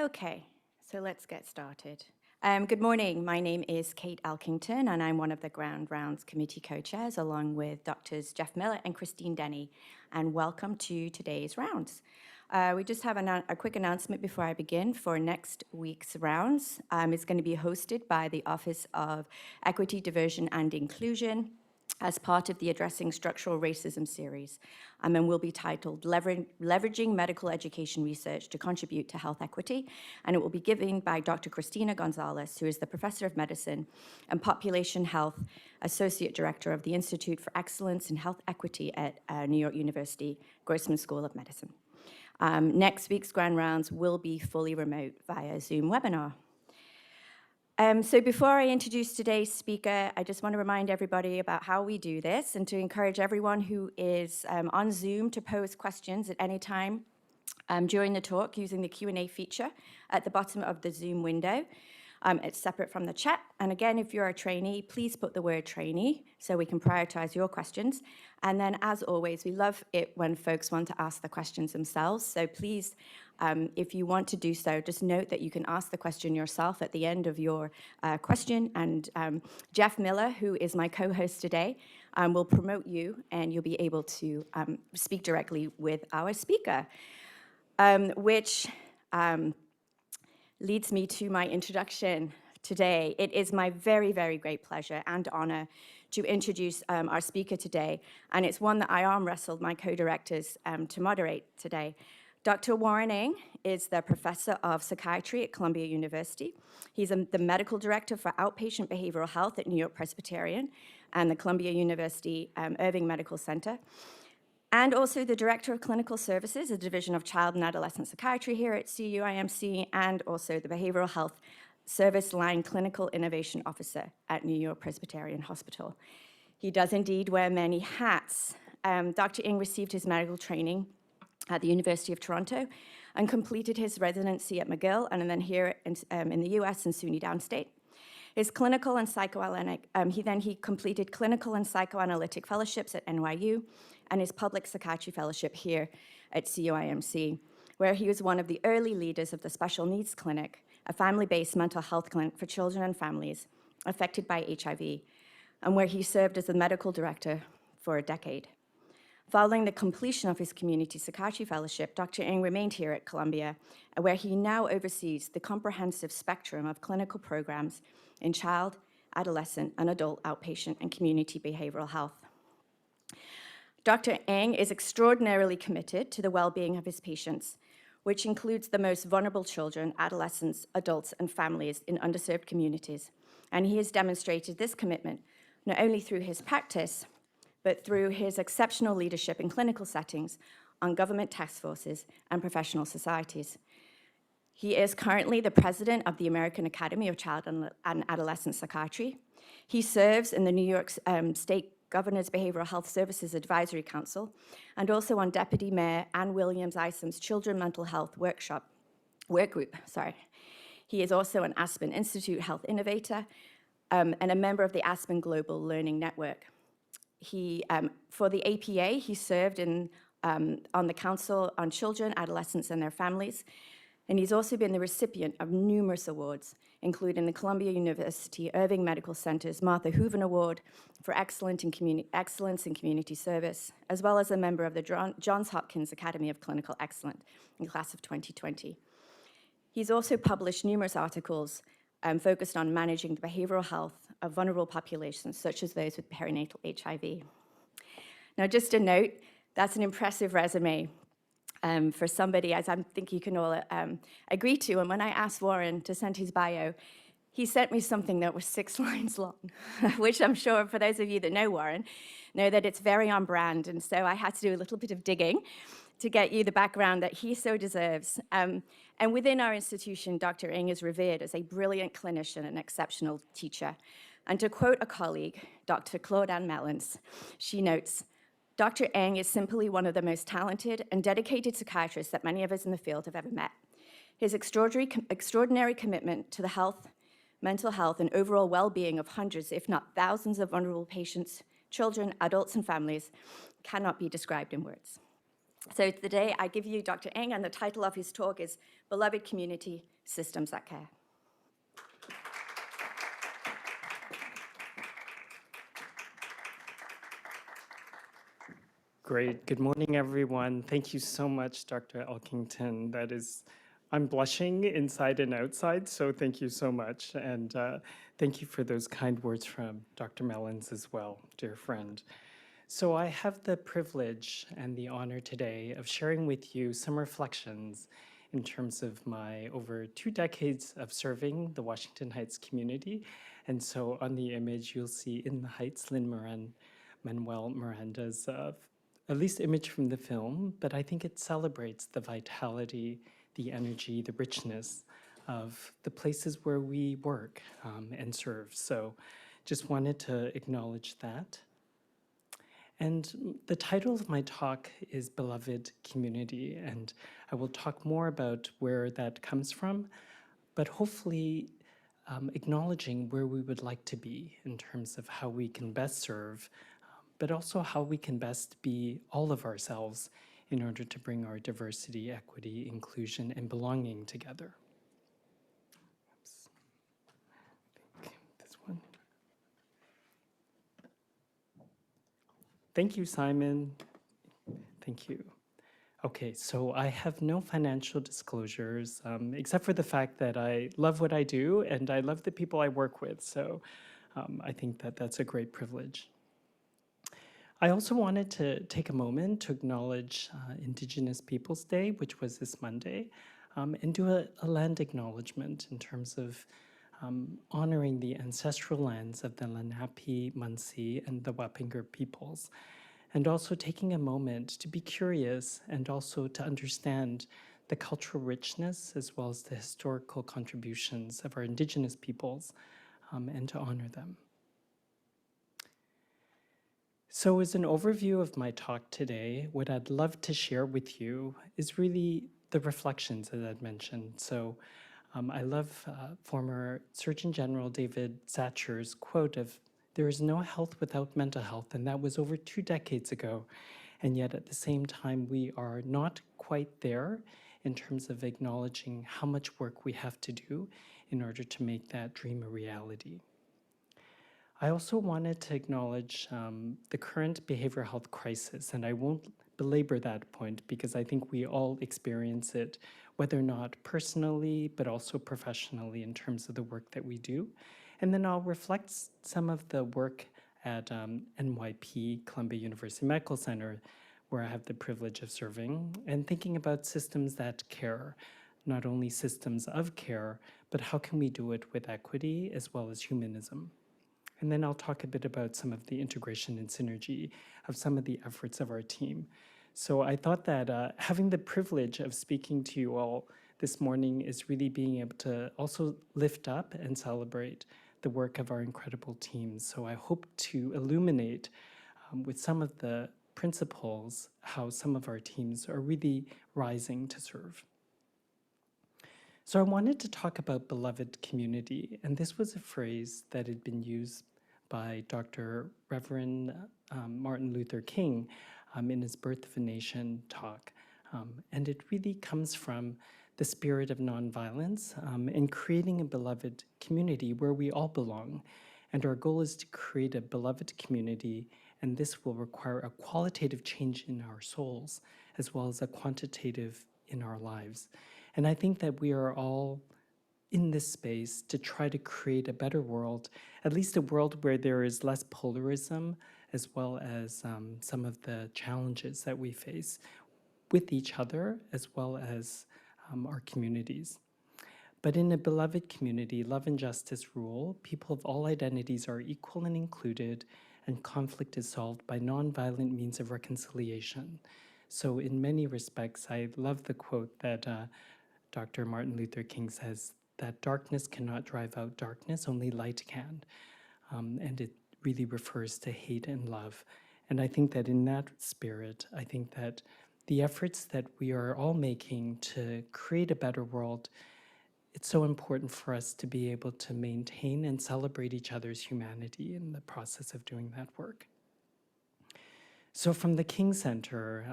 Okay, so let's get started. Good morning. My name is Kate Elkington, and I'm one of the Grand Rounds Committee co-chairs, along with Doctors Jeff Miller and Christine Denny. And welcome to today's rounds. We just have a quick announcement before I begin for next week's rounds. It's going to be hosted by the Office of Equity, Diversion, and Inclusion as part of the Addressing Structural Racism series, and will be titled Leveraging Medical Education Research to Contribute to Health Equity, and it will be given by Dr. Cristina Gonzalez, who is the Professor of Medicine and Population Health Associate Director of the Institute for Excellence in Health Equity at New York University Grossman School of Medicine. Next week's Grand Rounds will be fully remote via Zoom webinar. So before I introduce today's speaker, I just want to remind everybody about how we do this and to encourage everyone who is on Zoom to pose questions at any time during the talk using the Q&A feature at the bottom of the Zoom window. It's separate from the chat. And again, if you're a trainee, please put the word trainee so we can prioritize your questions. And then, as always, we love it when folks want to ask the questions themselves. So please, if you want to do so, just note that you can ask the question yourself at the end of your question. And Jeff Miller, who is my co-host today, will promote you, and you'll be able to speak directly with our speaker, which leads me to my introduction today. It is my very, very great pleasure and honor to introduce our speaker today, and it's one that I arm wrestled my co-directors to moderate today. Dr. Warren Ng is the Professor of Psychiatry at Columbia University. He's the Medical Director for Outpatient Behavioral Health at New York Presbyterian and the Columbia University Irving Medical Center, and also the Director of Clinical Services, the Division of Child and Adolescent Psychiatry here at CUIMC, and also the Behavioral Health Service Line Clinical Innovation Officer at New York Presbyterian Hospital. He does indeed wear many hats. Dr. Ng received his medical training at the University of Toronto and completed his residency at McGill and then here in the US in SUNY Downstate. His clinical and psychoanalytic, he completed clinical and psychoanalytic fellowships at NYU and his public psychiatry fellowship here at CUIMC, where he was one of the early leaders of the Special Needs Clinic, a family-based mental health clinic for children and families affected by HIV, and where he served as the medical director for a decade. Following the completion of his community psychiatry fellowship, Dr. Ng remained here at Columbia, where he now oversees the comprehensive spectrum of clinical programs in child, adolescent, and adult outpatient and community behavioral health. Dr. Ng is extraordinarily committed to the well-being of his patients, which includes the most vulnerable children, adolescents, adults, and families in underserved communities. And he has demonstrated this commitment not only through his practice, but through his exceptional leadership in clinical settings on government task forces and professional societies. He is currently the president of the American Academy of Child and Adolescent Psychiatry. He serves in the New York State Governor's Behavioral Health Services Advisory Council, and also on Deputy Mayor Ann Williams Isom's Children Mental Health Work Group. He is also an Aspen Institute Health Innovator and a member of the Aspen Global Learning Network. For the APA, he served on the Council on Children, Adolescents, and Their Families, and he's also been the recipient of numerous awards, including the Columbia University Irving Medical Center's Martha Hooven Award for Excellence in Community Service, as well as a member of the Johns Hopkins Academy of Clinical Excellence in class of 2020. He's also published numerous articles focused on managing the behavioral health of vulnerable populations, such as those with perinatal HIV. Now, just a note, that's an impressive resume for somebody, as I think you can all agree to. And when I asked Warren to send his bio, he sent me something that was 6 lines long, which I'm sure for those of you that know Warren, know that it's very on brand. And so I had to do a little bit of digging to get you the background that he so deserves. And within our institution, Dr. Ng is revered as a brilliant clinician and exceptional teacher. And to quote a colleague, Dr. Claude-Anne Mellons, she notes, Dr. Ng is simply one of the most talented and dedicated psychiatrists that many of us in the field have ever met. His extraordinary commitment to the health, mental health, and overall well-being of hundreds, if not thousands of vulnerable patients, children, adults, and families cannot be described in words. So today I give you Dr. Ng, and the title of his talk is Beloved Community Systems That Care. Great. Good morning, everyone. Thank you so much, Dr. Elkington. I'm blushing inside and outside, so thank you so much. And thank you for those kind words from Dr. Mellons as well, dear friend. So I have the privilege and the honor today of sharing with you some reflections in terms of my over 2 decades of serving the Washington Heights community. And so on the image, you'll see in the Heights, Lin-Manuel Miranda's at least image from the film, but I think it celebrates the vitality, the energy, the richness of the places where we work and serve. So just wanted to acknowledge that. And the title of my talk is Beloved Community, and I will talk more about where that comes from, but hopefully acknowledging where we would like to be in terms of how we can best serve, but also how we can best be all of ourselves in order to bring our diversity, equity, inclusion, and belonging together. Oops. I think this one. Thank you, Simon. Thank you. Okay, so I have no financial disclosures, except for the fact that I love what I do and I love the people I work with. So I think that that's a great privilege. I also wanted to take a moment to acknowledge Indigenous Peoples Day, which was this Monday, and do a land acknowledgement in terms of honoring the ancestral lands of the Lenape, Munsee, and the Wappinger peoples, and also taking a moment to be curious and also to understand the cultural richness as well as the historical contributions of our Indigenous peoples and to honor them. So as an overview of my talk today, what I'd love to share with you is really the reflections that I'd mentioned. So I love former Surgeon General David Satcher's quote of, "There is no health without mental health," and that was over 2 decades ago. And yet at the same time, we are not quite there in terms of acknowledging how much work we have to do in order to make that dream a reality. I also wanted to acknowledge the current behavioral health crisis, and I won't belabor that point because I think we all experience it, whether or not personally, but also professionally in terms of the work that we do. And then I'll reflect some of the work at NYP, Columbia University Medical Center, where I have the privilege of serving, and thinking about systems that care, not only systems of care, but how can we do it with equity as well as humanism. And then I'll talk a bit about some of the integration and synergy of some of the efforts of our team. So I thought that having the privilege of speaking to you all this morning is really being able to also lift up and celebrate the work of our incredible teams. So I hope to illuminate with some of the principles how some of our teams are really rising to serve. So I wanted to talk about beloved community, and this was a phrase that had been used by Dr. Reverend Martin Luther King in his Birth of a Nation talk. And it really comes from the spirit of nonviolence and creating a beloved community where we all belong. And our goal is to create a beloved community, and this will require a qualitative change in our souls as well as a quantitative in our lives. And I think that we are all in this space to try to create a better world, at least a world where there is less polarism, as well as some of the challenges that we face with each other, as well as our communities. But in a beloved community, love and justice rule, people of all identities are equal and included, and conflict is solved by nonviolent means of reconciliation. So in many respects, I love the quote that Dr. Martin Luther King says, that darkness cannot drive out darkness, only light can. And it really refers to hate and love. And I think that in that spirit, I think that the efforts that we are all making to create a better world, it's so important for us to be able to maintain and celebrate each other's humanity in the process of doing that work. So from the King Center,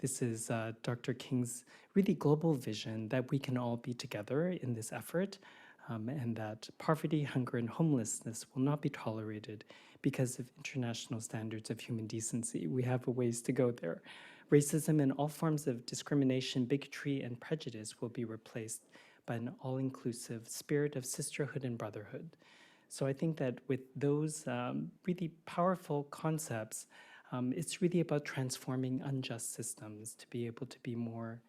This is Dr. King's really global vision that we can all be together in this effort, and that poverty, hunger, and homelessness will not be tolerated because of international standards of human decency. We have a ways to go there. Racism and all forms of discrimination, bigotry, and prejudice will be replaced by an all-inclusive spirit of sisterhood and brotherhood. So I think that with those really powerful concepts, it's really about transforming unjust systems to be able to be more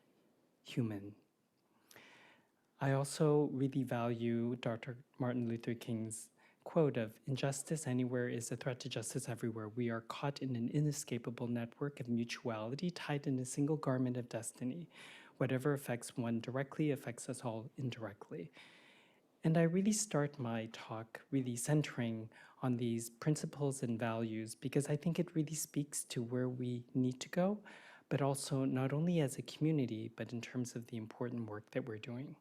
human. I also really value Dr. Martin Luther King's quote of, "Injustice anywhere is a threat to justice everywhere. We are caught in an inescapable network of mutuality tied in a single garment of destiny. Whatever affects one directly affects us all indirectly." And I really start my talk really centering on these principles and values because I think it really speaks to where we need to go, but also not only as a community, but in terms of the important work that we're doing.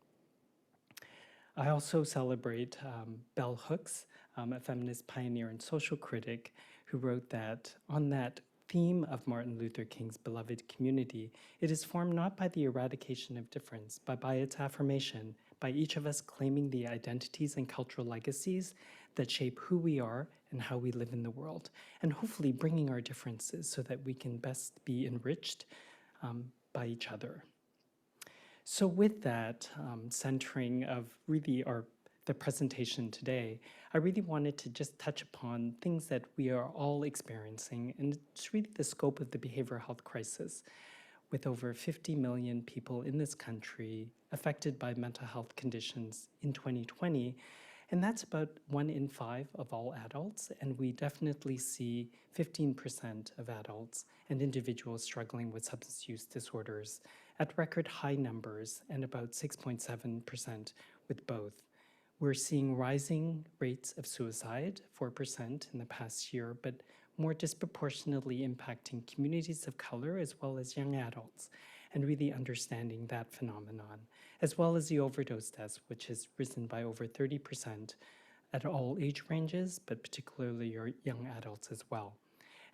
I also celebrate Bell Hooks, a feminist pioneer and social critic, who wrote that on that theme of Martin Luther King's beloved community, it is formed not by the eradication of difference, but by its affirmation, by each of us claiming the identities and cultural legacies that shape who we are and how we live in the world, and hopefully bringing our differences so that we can best be enriched by each other. So with that centering of really the presentation today, I really wanted to just touch upon things that we are all experiencing, and it's really the scope of the behavioral health crisis, with over 50 million people in this country affected by mental health conditions in 2020. And that's about 1 in 5 of all adults, and we definitely see 15% of adults and individuals struggling with substance use disorders at record high numbers, and about 6.7% with both. We're seeing rising rates of suicide, 4% in the past year, but more disproportionately impacting communities of color as well as young adults, and really understanding that phenomenon, as well as the overdose deaths, which has risen by over 30% at all age ranges, but particularly your young adults as well.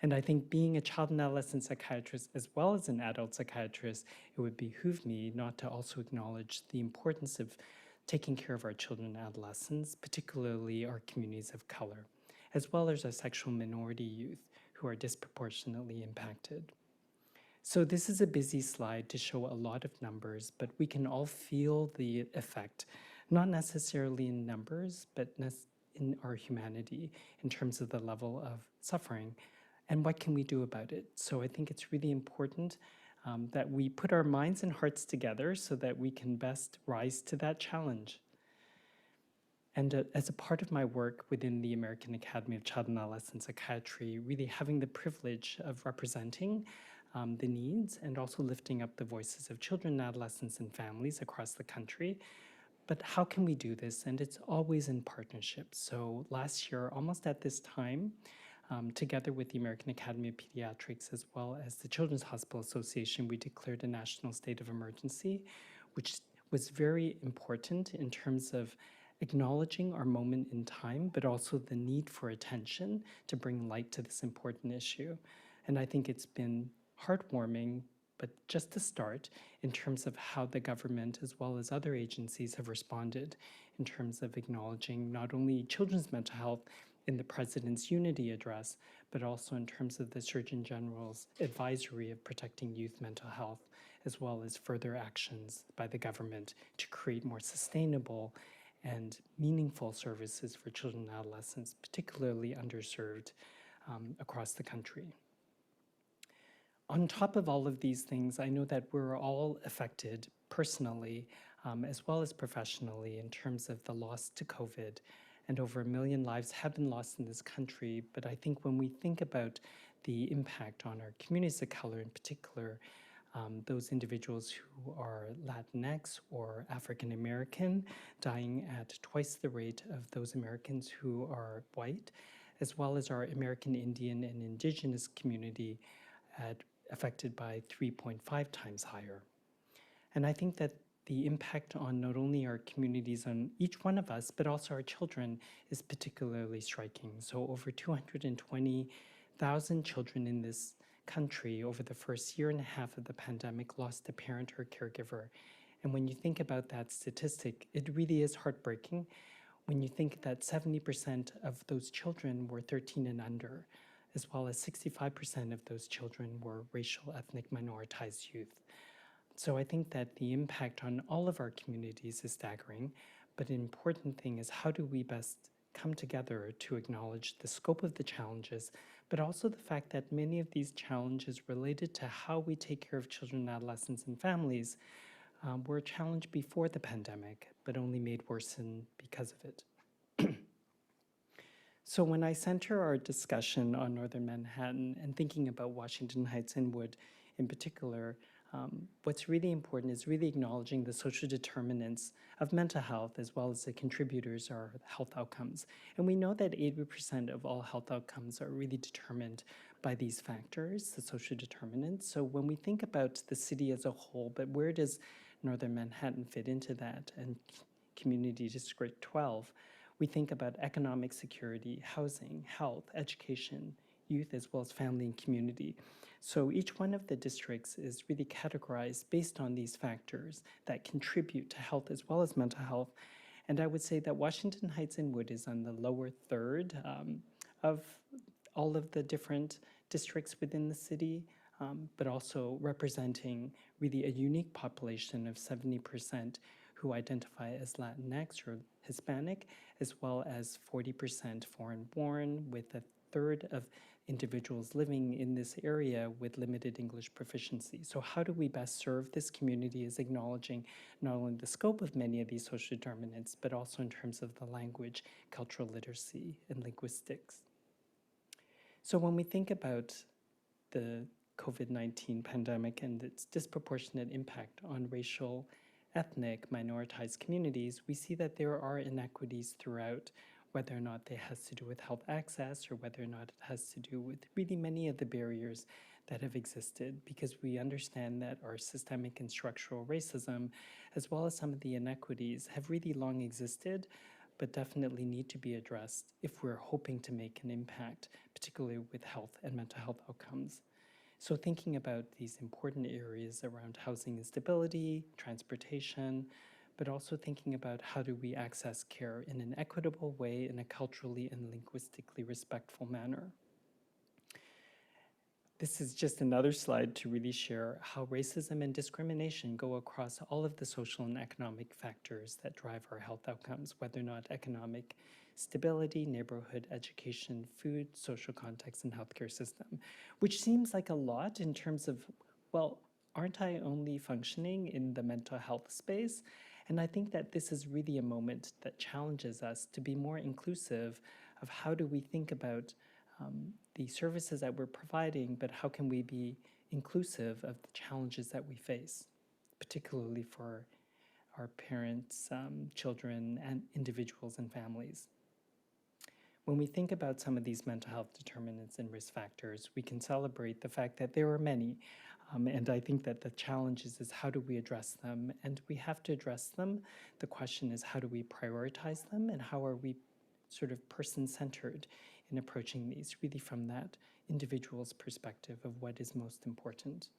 And I think being a child and adolescent psychiatrist as well as an adult psychiatrist, it would behoove me not to also acknowledge the importance of taking care of our children and adolescents, particularly our communities of color, as well as our sexual minority youth who are disproportionately impacted. So this is a busy slide to show a lot of numbers, but we can all feel the effect, not necessarily in numbers, but in our humanity in terms of the level of suffering. And what can we do about it? So I think it's really important that we put our minds and hearts together so that we can best rise to that challenge. And as a part of my work within the American Academy of Child and Adolescent Psychiatry, really having the privilege of representing the needs and also lifting up the voices of children, adolescents, and families across the country. But how can we do this? And it's always in partnership. So last year, almost at this time, together with the American Academy of Pediatrics as well as the Children's Hospital Association, we declared a national state of emergency, which was very important in terms of acknowledging our moment in time, but also the need for attention to bring light to this important issue. And I think it's been heartwarming, but just to start, in terms of how the government as well as other agencies have responded in terms of acknowledging not only children's mental health in the President's Unity Address, but also in terms of the Surgeon General's advisory of protecting youth mental health, as well as further actions by the government to create more sustainable and meaningful services for children and adolescents, particularly underserved across the country. On top of all of these things, I know that we're all affected personally as well as professionally in terms of the loss to COVID, and over 1 million lives have been lost in this country. But I think when we think about the impact on our communities of color in particular, those individuals who are Latinx or African American dying at twice the rate of those Americans who are white, as well as our American Indian and Indigenous community affected by 3.5 times higher. And I think that the impact on not only our communities, on each one of us, but also our children is particularly striking. So over 220,000 children in this country over the first year and a half of the pandemic lost a parent or caregiver. And when you think about that statistic, it really is heartbreaking when you think that 70% of those children were 13 and under, as well as 65% of those children were racial, ethnic, minoritized youth. So I think that the impact on all of our communities is staggering, but an important thing is how do we best come together to acknowledge the scope of the challenges, but also the fact that many of these challenges related to how we take care of children, adolescents, and families were a challenge before the pandemic, but only made worse because of it. So when I center our discussion on Northern Manhattan and thinking about Washington Heights Inwood in particular, what's really important is really acknowledging the social determinants of mental health as well as the contributors are health outcomes. And we know that 80% of all health outcomes are really determined by these factors, the social determinants. So when we think about the city as a whole, but where does Northern Manhattan fit into that and Community District 12, we think about economic security, housing, health, education, youth, as well as family and community. So each one of the districts is really categorized based on these factors that contribute to health as well as mental health. And I would say that Washington Heights Inwood is on the lower third of all of the different districts within the city, but also representing really a unique population of 70% who identify as Latinx or Hispanic, as well as 40% foreign-born, with a third of individuals living in this area with limited English proficiency. So how do we best serve this community is acknowledging not only the scope of many of these social determinants, but also in terms of the language, cultural literacy, and linguistics. So when we think about the COVID-19 pandemic and its disproportionate impact on racial, ethnic, minoritized communities, we see that there are inequities throughout, whether or not it has to do with health access or whether or not it has to do with really many of the barriers that have existed, because we understand that our systemic and structural racism, as well as some of the inequities, have really long existed, but definitely need to be addressed if we're hoping to make an impact, particularly with health and mental health outcomes. So thinking about these important areas around housing instability, transportation, but also thinking about how do we access care in an equitable way in a culturally and linguistically respectful manner. This is just another slide to really share how racism and discrimination go across all of the social and economic factors that drive our health outcomes, whether or not economic stability, neighborhood, education, food, social context, and healthcare system, which seems like a lot in terms of, well, aren't I only functioning in the mental health space? And I think that this is really a moment that challenges us to be more inclusive of how do we think about the services that we're providing, but how can we be inclusive of the challenges that we face, particularly for our parents, children, and individuals and families. When we think about some of these mental health determinants and risk factors, we can celebrate the fact that there are many. And I think that the challenge is how do we address them? And we have to address them. The question is, how do we prioritize them? And how are we sort of person-centered in approaching these, really from that individual's perspective of what is most important?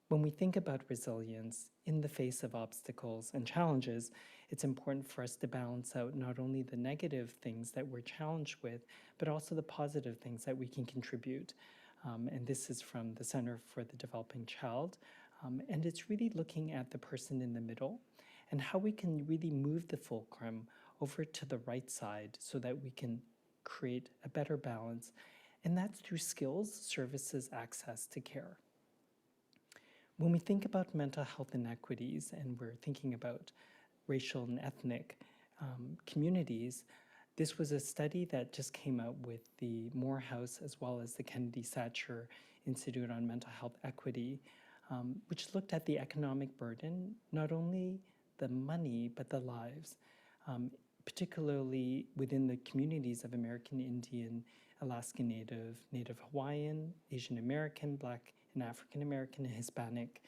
When we think about resilience in the face of obstacles and challenges, it's important for us to balance out not only the negative things that we're challenged with, but also the positive things that we can contribute. And this is from the Center for the Developing Child. And it's really looking at the person in the middle and how we can really move the fulcrum over to the right side so that we can create a better balance. And that's through skills, services, access to care. When we think about mental health inequities and we're thinking about racial and ethnic communities, this was a study that just came out with the Morehouse as well as the Kennedy Satcher Institute on Mental Health Equity, which looked at the economic burden, not only the money, but the lives, particularly within the communities of American Indian, Alaska Native, Native Hawaiian, Asian American, Black and African American and Hispanic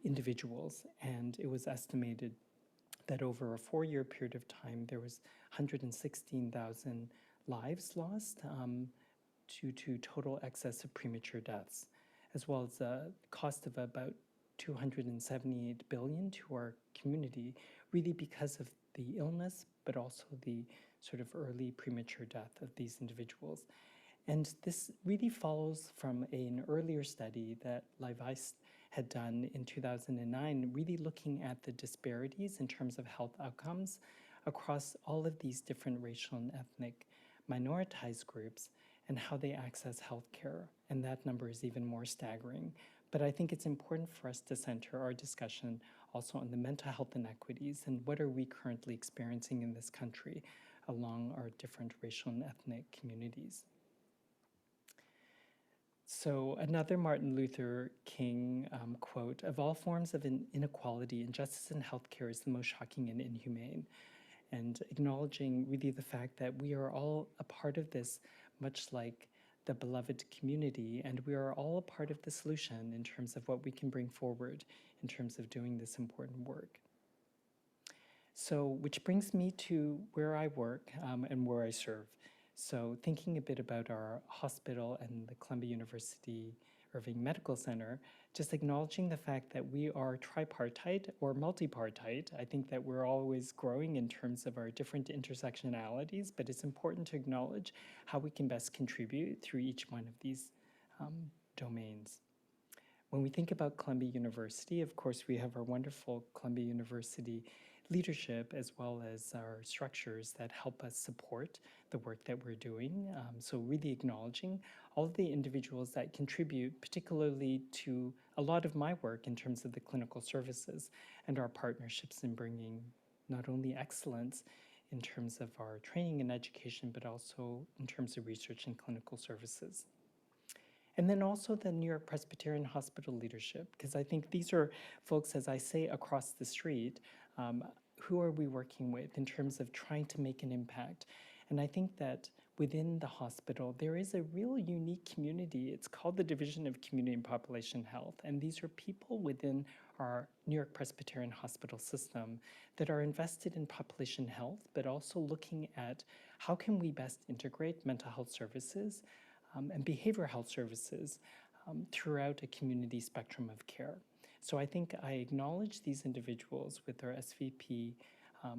individuals. And it was estimated that over a 4-year period of time, there was 116,000 lives lost due to total excess of premature deaths. as well as a cost of about 278 billion to our community, really because of the illness, but also the sort of early premature death of these individuals. And this really follows from an earlier study that Leivais had done in 2009, really looking at the disparities in terms of health outcomes across all of these different racial and ethnic minoritized groups and how they access healthcare. And that number is even more staggering. But I think it's important for us to center our discussion also on the mental health inequities and what are we currently experiencing in this country along our different racial and ethnic communities. So another Martin Luther King quote, "Of all forms of inequality, injustice in healthcare is the most shocking and inhumane." And acknowledging really the fact that we are all a part of this, much like the beloved community, and we are all a part of the solution in terms of what we can bring forward in terms of doing this important work. So, which brings me to where I work and where I serve. So thinking a bit about our hospital and the Columbia University Irving Medical Center, just acknowledging the fact that we are tripartite or multipartite. I think that we're always growing in terms of our different intersectionalities, but it's important to acknowledge how we can best contribute through each one of these domains. When we think about Columbia University, of course, we have our wonderful Columbia University leadership as well as our structures that help us support the work that we're doing. So really acknowledging all of the individuals that contribute, particularly to a lot of my work in terms of the clinical services and our partnerships in bringing not only excellence in terms of our training and education, but also in terms of research and clinical services. And then also the New York Presbyterian Hospital leadership, because I think these are folks, as I say, across the street. Who are we working with in terms of trying to make an impact? And I think that within the hospital, there is a real unique community. It's called the Division of Community and Population Health. And these are people within our New York Presbyterian Hospital system that are invested in population health, but also looking at how can we best integrate mental health services and behavioral health services throughout a community spectrum of care. So I think I acknowledge these individuals with our SVP,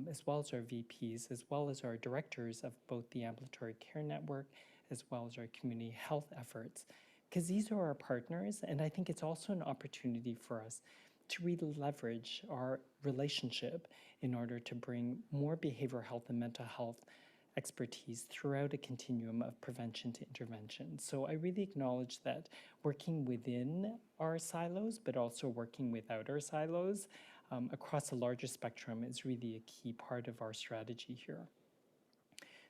as well as our VPs, as well as our directors of both the ambulatory care network, as well as our community health efforts, because these are our partners. And I think it's also an opportunity for us to really leverage our relationship in order to bring more behavioral health and mental health expertise throughout a continuum of prevention to intervention. So I really acknowledge that working within our silos, but also working without our silos across a larger spectrum is really a key part of our strategy here.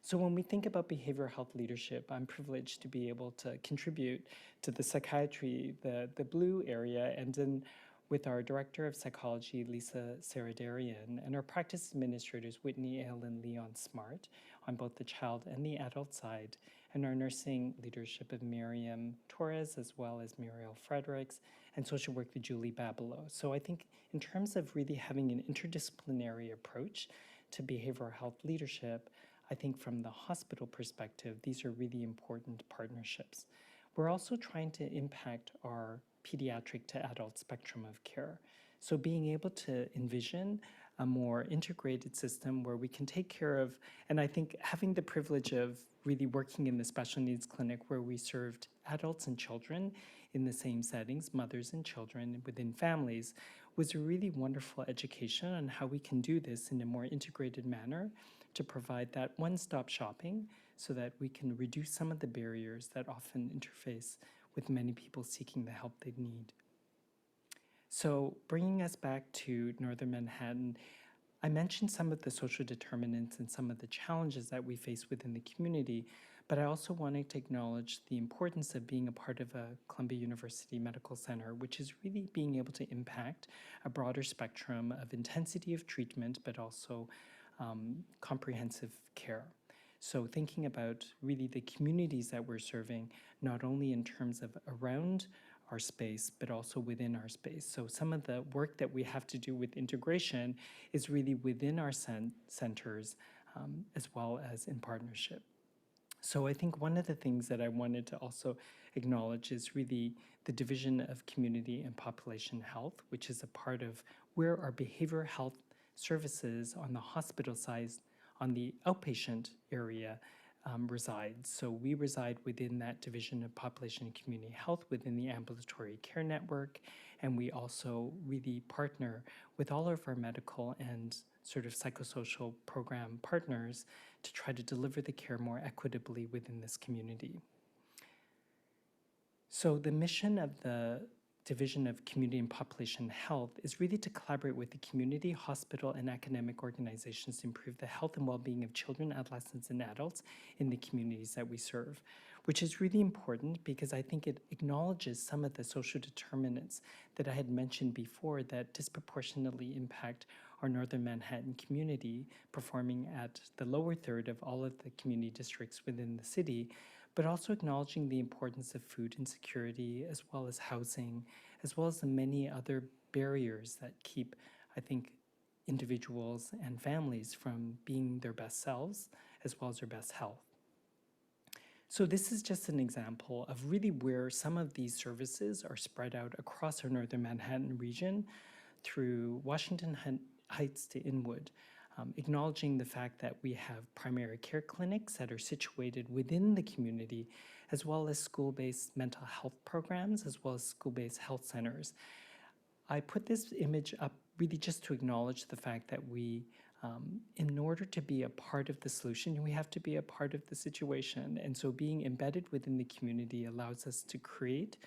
So when we think about behavioral health leadership, I'm privileged to be able to contribute to the psychiatry, the blue area, and then with our Director of Psychology, Lisa Saradarian, and our practice administrators, Whitney Ale and Leon Smart, on both the child and the adult side, and our nursing leadership of Miriam Torres, as well as Muriel Fredericks, and social work with Julie Babilo. So I think in terms of really having an interdisciplinary approach to behavioral health leadership, I think from the hospital perspective, these are really important partnerships. We're also trying to impact our pediatric to adult spectrum of care. So being able to envision a more integrated system where we can take care of, and I think having the privilege of really working in the special needs clinic where we served adults and children in the same settings, mothers and children within families, was a really wonderful education on how we can do this in a more integrated manner to provide that one-stop shopping so that we can reduce some of the barriers that often interface with many people seeking the help they need. So bringing us back to Northern Manhattan, I mentioned some of the social determinants and some of the challenges that we face within the community, but I also wanted to acknowledge the importance of being a part of a Columbia University Medical Center, which is really being able to impact a broader spectrum of intensity of treatment, but also comprehensive care. So thinking about really the communities that we're serving, not only in terms of around our space, but also within our space. So some of the work that we have to do with integration is really within our centers, as well as in partnership. So I think one of the things that I wanted to also acknowledge is really the division of community and population health, which is a part of where our behavioral health services on the hospital side, on the outpatient area, resides. So we reside within that division of population and community health within the ambulatory care network, and we also really partner with all of our medical and sort of psychosocial program partners to try to deliver the care more equitably within this community. So the mission of the Division of Community and Population Health is really to collaborate with the community, hospital, and academic organizations to improve the health and well-being of children, adolescents, and adults in the communities that we serve, which is really important because I think it acknowledges some of the social determinants that I had mentioned before that disproportionately impact our Northern Manhattan community, performing at the lower third of all of the community districts within the city, but also acknowledging the importance of food insecurity, as well as housing, as well as the many other barriers that keep, I think, individuals and families from being their best selves, as well as their best health. So this is just an example of really where some of these services are spread out across our Northern Manhattan region through Washington Heights to Inwood. Acknowledging the fact that we have primary care clinics that are situated within the community, as well as school-based mental health programs, as well as school-based health centers. I put this image up really just to acknowledge the fact that we, in order to be a part of the solution, we have to be a part of the situation. And so being embedded within the community allows us to create,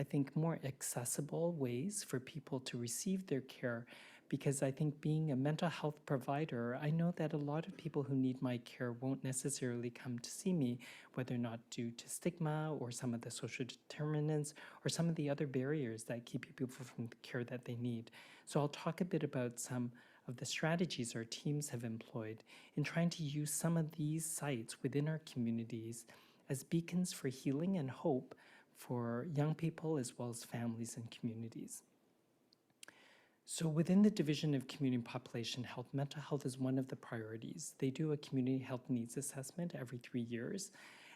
I think, more accessible ways for people to receive their care, because I think being a mental health provider, I know that a lot of people who need my care won't necessarily come to see me, whether or not due to stigma or some of the social determinants or some of the other barriers that keep people from the care that they need. So I'll talk a bit about some of the strategies our teams have employed in trying to use some of these sites within our communities as beacons for healing and hope for young people as well as families and communities. So within the Division of Community and Population Health, mental health is one of the priorities. They do a community health needs assessment every 3 years,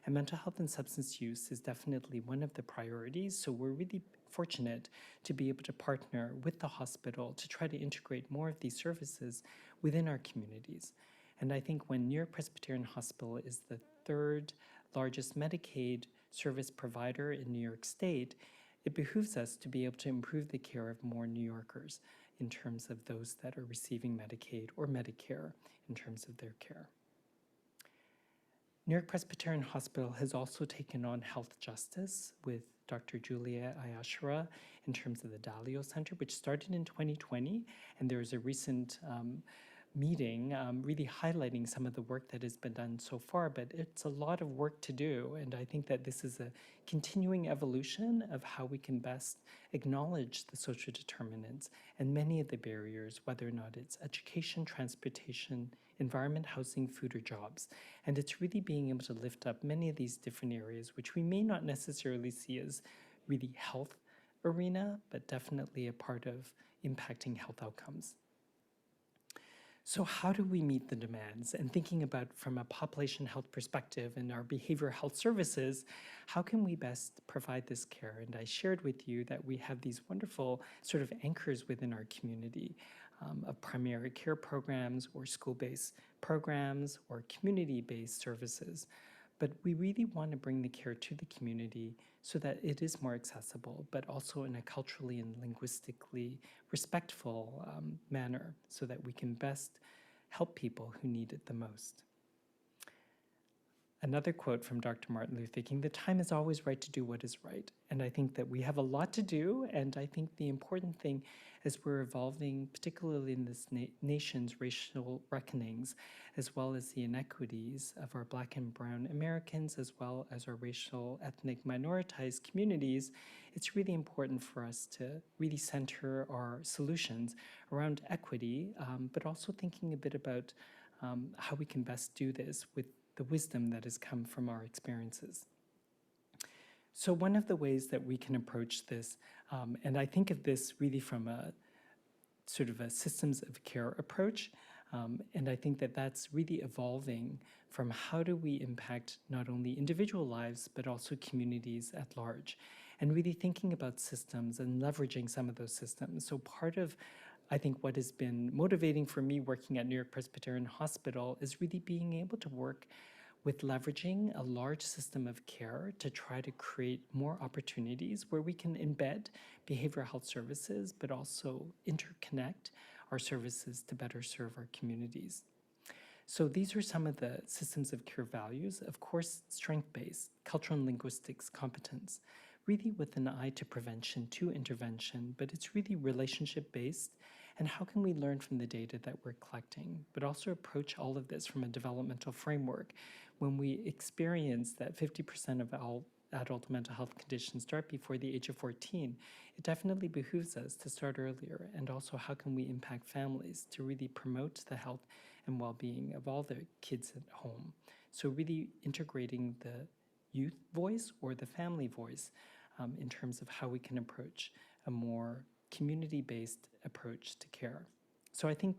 and mental health and substance use is definitely one of the priorities. So we're really fortunate to be able to partner with the hospital to try to integrate more of these services within our communities. And I think when New York Presbyterian Hospital is the third largest Medicaid service provider in New York State, it behooves us to be able to improve the care of more New Yorkers in terms of those that are receiving Medicaid or Medicare in terms of their care. New York Presbyterian Hospital has also taken on health justice with Dr. Julia Ayashara in terms of the Dalio Center, which started in 2020, and there was a recent meeting really highlighting some of the work that has been done so far, but it's a lot of work to do, and I think that this is a continuing evolution of how we can best acknowledge the social determinants and many of the barriers, whether or not it's education, transportation, environment, housing, food, or jobs. And it's really being able to lift up many of these different areas, which we may not necessarily see as really health arena, but definitely a part of impacting health outcomes. So how do we meet the demands? And thinking about from a population health perspective and our behavioral health services, how can we best provide this care? And I shared with you that we have these wonderful sort of anchors within our community of primary care programs or school-based programs or community-based services. But we really want to bring the care to the community so that it is more accessible, but also in a culturally and linguistically respectful manner so that we can best help people who need it the most. Another quote from Dr. Martin Luther King, "The time is always right to do what is right." And I think that we have a lot to do, and I think the important thing as we're evolving, particularly in this nation's racial reckonings, as well as the inequities of our Black and Brown Americans, as well as our racial, ethnic, minoritized communities, it's really important for us to really center our solutions around equity, but also thinking a bit about how we can best do this with the wisdom that has come from our experiences. So one of the ways that we can approach this, and I think of this really from a sort of a systems of care approach, And I think that that's really evolving from how do we impact not only individual lives, but also communities at large, and really thinking about systems and leveraging some of those systems. So part of, I think, what has been motivating for me working at New York Presbyterian Hospital is really being able to work with leveraging a large system of care to try to create more opportunities where we can embed behavioral health services, but also interconnect our services to better serve our communities. So these are some of the systems of care values. Of course, strength-based, cultural and linguistics competence, really with an eye to prevention, to intervention, but it's really relationship-based. And how can we learn from the data that we're collecting, but also approach all of this from a developmental framework? When we experience that 50% of all adult mental health conditions start before the age of 14, it definitely behooves us to start earlier. And also, how can we impact families to really promote the health and well-being of all their kids at home? So really integrating the youth voice or the family voice in terms of how we can approach a more community-based approach to care. So I think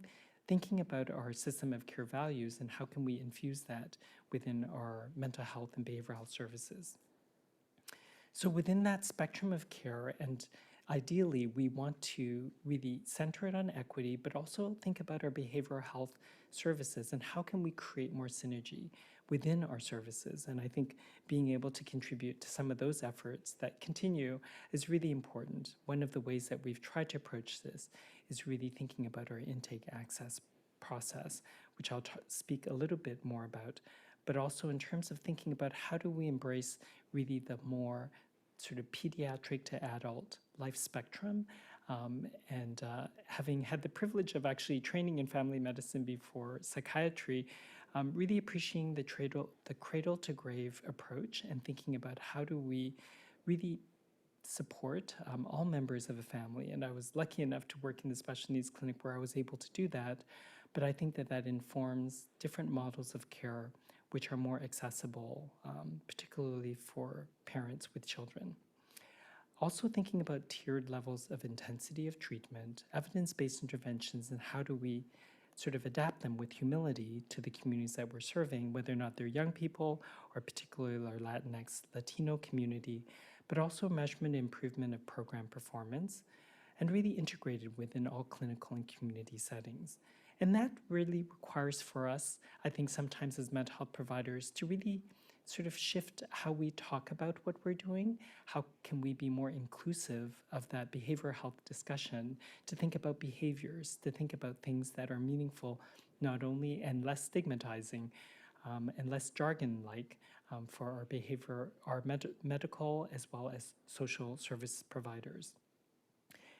thinking about our system of care values and how can we infuse that within our mental health and behavioral health services. So within that spectrum of care, and ideally we want to really center it on equity, but also think about our behavioral health services and how can we create more synergy within our services. And I think being able to contribute to some of those efforts that continue is really important. One of the ways that we've tried to approach this is really thinking about our intake access process, which I'll speak a little bit more about, but also in terms of thinking about how do we embrace really the more sort of pediatric to adult life spectrum. And having had the privilege of actually training in family medicine before psychiatry, really appreciating the cradle to grave approach and thinking about how do we really support all members of a family. And I was lucky enough to work in the special needs clinic where I was able to do that. But I think that that informs different models of care which are more accessible, particularly for parents with children. Also thinking about tiered levels of intensity of treatment, evidence-based interventions, and how do we sort of adapt them with humility to the communities that we're serving, whether or not they're young people or particularly our Latinx, Latino community, but also measurement and improvement of program performance, and really integrated within all clinical and community settings. And that really requires for us, I think sometimes as mental health providers, to really sort of shift how we talk about what we're doing. How can we be more inclusive of that behavioral health discussion, to think about behaviors, to think about things that are meaningful, not only and less stigmatizing and less jargon-like for our behavior, our medical as well as social service providers.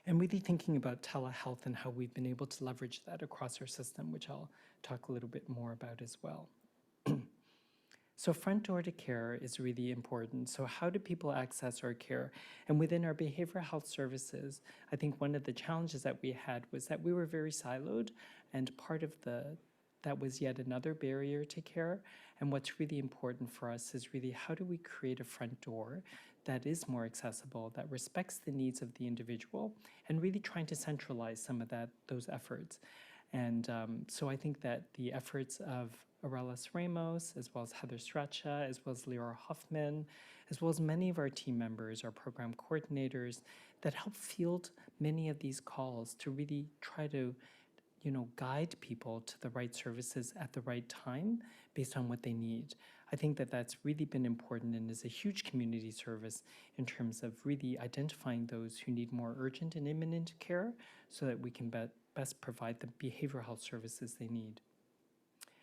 And really thinking about telehealth and how we've been able to leverage that across our system, which I'll talk a little bit more about as well. So front door to care is really important. So how do people access our care? And within our behavioral health services, I think one of the challenges that we had was that we were very siloed, and part of that was yet another barrier to care. And what's really important for us is really how do we create a front door that is more accessible, that respects the needs of the individual, and really trying to centralize some of those efforts. And so I think that the efforts of Aurelis Ramos, as well as Heather Stracha, as well as Leora Hoffman, as well as many of our team members, our program coordinators, that help field many of these calls to really try to guide people to the right services at the right time based on what they need. I think that that's really been important and is a huge community service in terms of really identifying those who need more urgent and imminent care so that we can best provide the behavioral health services they need.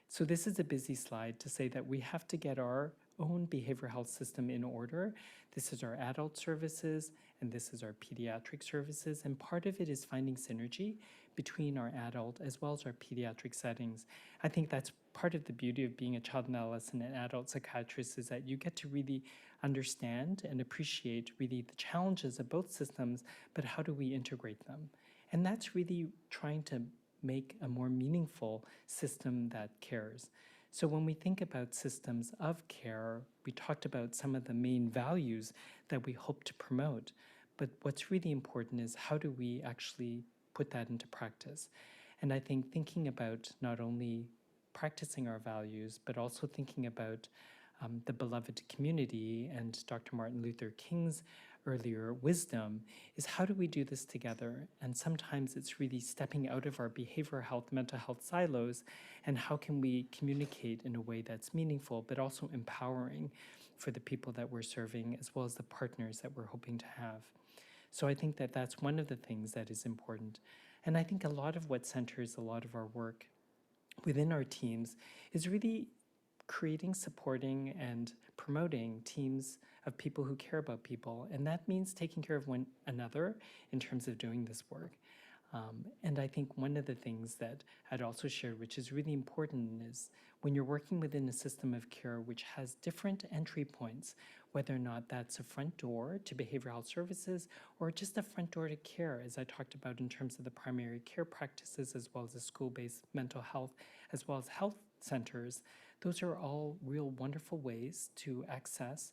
So this is a busy slide to say that we have to get our own behavioral health system in order. This is our adult services, and this is our pediatric services, and part of it is finding synergy between our adult as well as our pediatric settings. I think that's part of the beauty of being a child and adolescent and adult psychiatrist, is that you get to really understand and appreciate really the challenges of both systems, but how do we integrate them? And that's really trying to make a more meaningful system that cares. So when we think about systems of care, we talked about some of the main values that we hope to promote, but what's really important is how do we actually put that into practice? And I think thinking about not only practicing our values, but also thinking about the beloved community and Dr. Martin Luther King's earlier wisdom is how do we do this together? And sometimes it's really stepping out of our behavioral health, mental health silos, and how can we communicate in a way that's meaningful, but also empowering for the people that we're serving, as well as the partners that we're hoping to have. So I think that that's one of the things that is important. And I think a lot of what centers a lot of our work within our teams is really creating, supporting, and promoting teams of people who care about people. And that means taking care of one another in terms of doing this work. And I think one of the things that I'd also shared, which is really important, is when you're working within a system of care which has different entry points, whether or not that's a front door to behavioral health services or just a front door to care, as I talked about in terms of the primary care practices, as well as the school-based mental health, as well as health centers, those are all real wonderful ways to access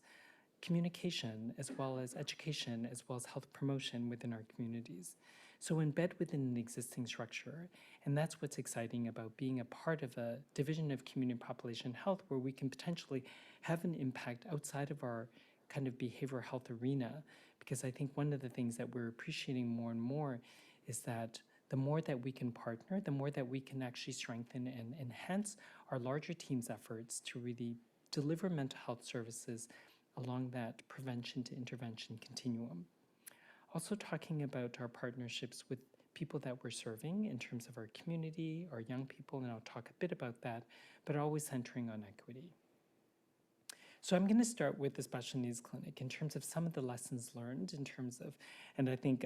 communication, as well as education, as well as health promotion within our communities. So embed within an existing structure. And that's what's exciting about being a part of a division of community population health where we can potentially have an impact outside of our kind of behavioral health arena. Because I think one of the things that we're appreciating more and more is that the more that we can partner, the more that we can actually strengthen and enhance our larger team's efforts to really deliver mental health services along that prevention to intervention continuum. Also talking about our partnerships with people that we're serving in terms of our community, our young people, and I'll talk a bit about that, but always centering on equity. So I'm going to start with the special needs clinic in terms of some of the lessons learned in terms of, and I think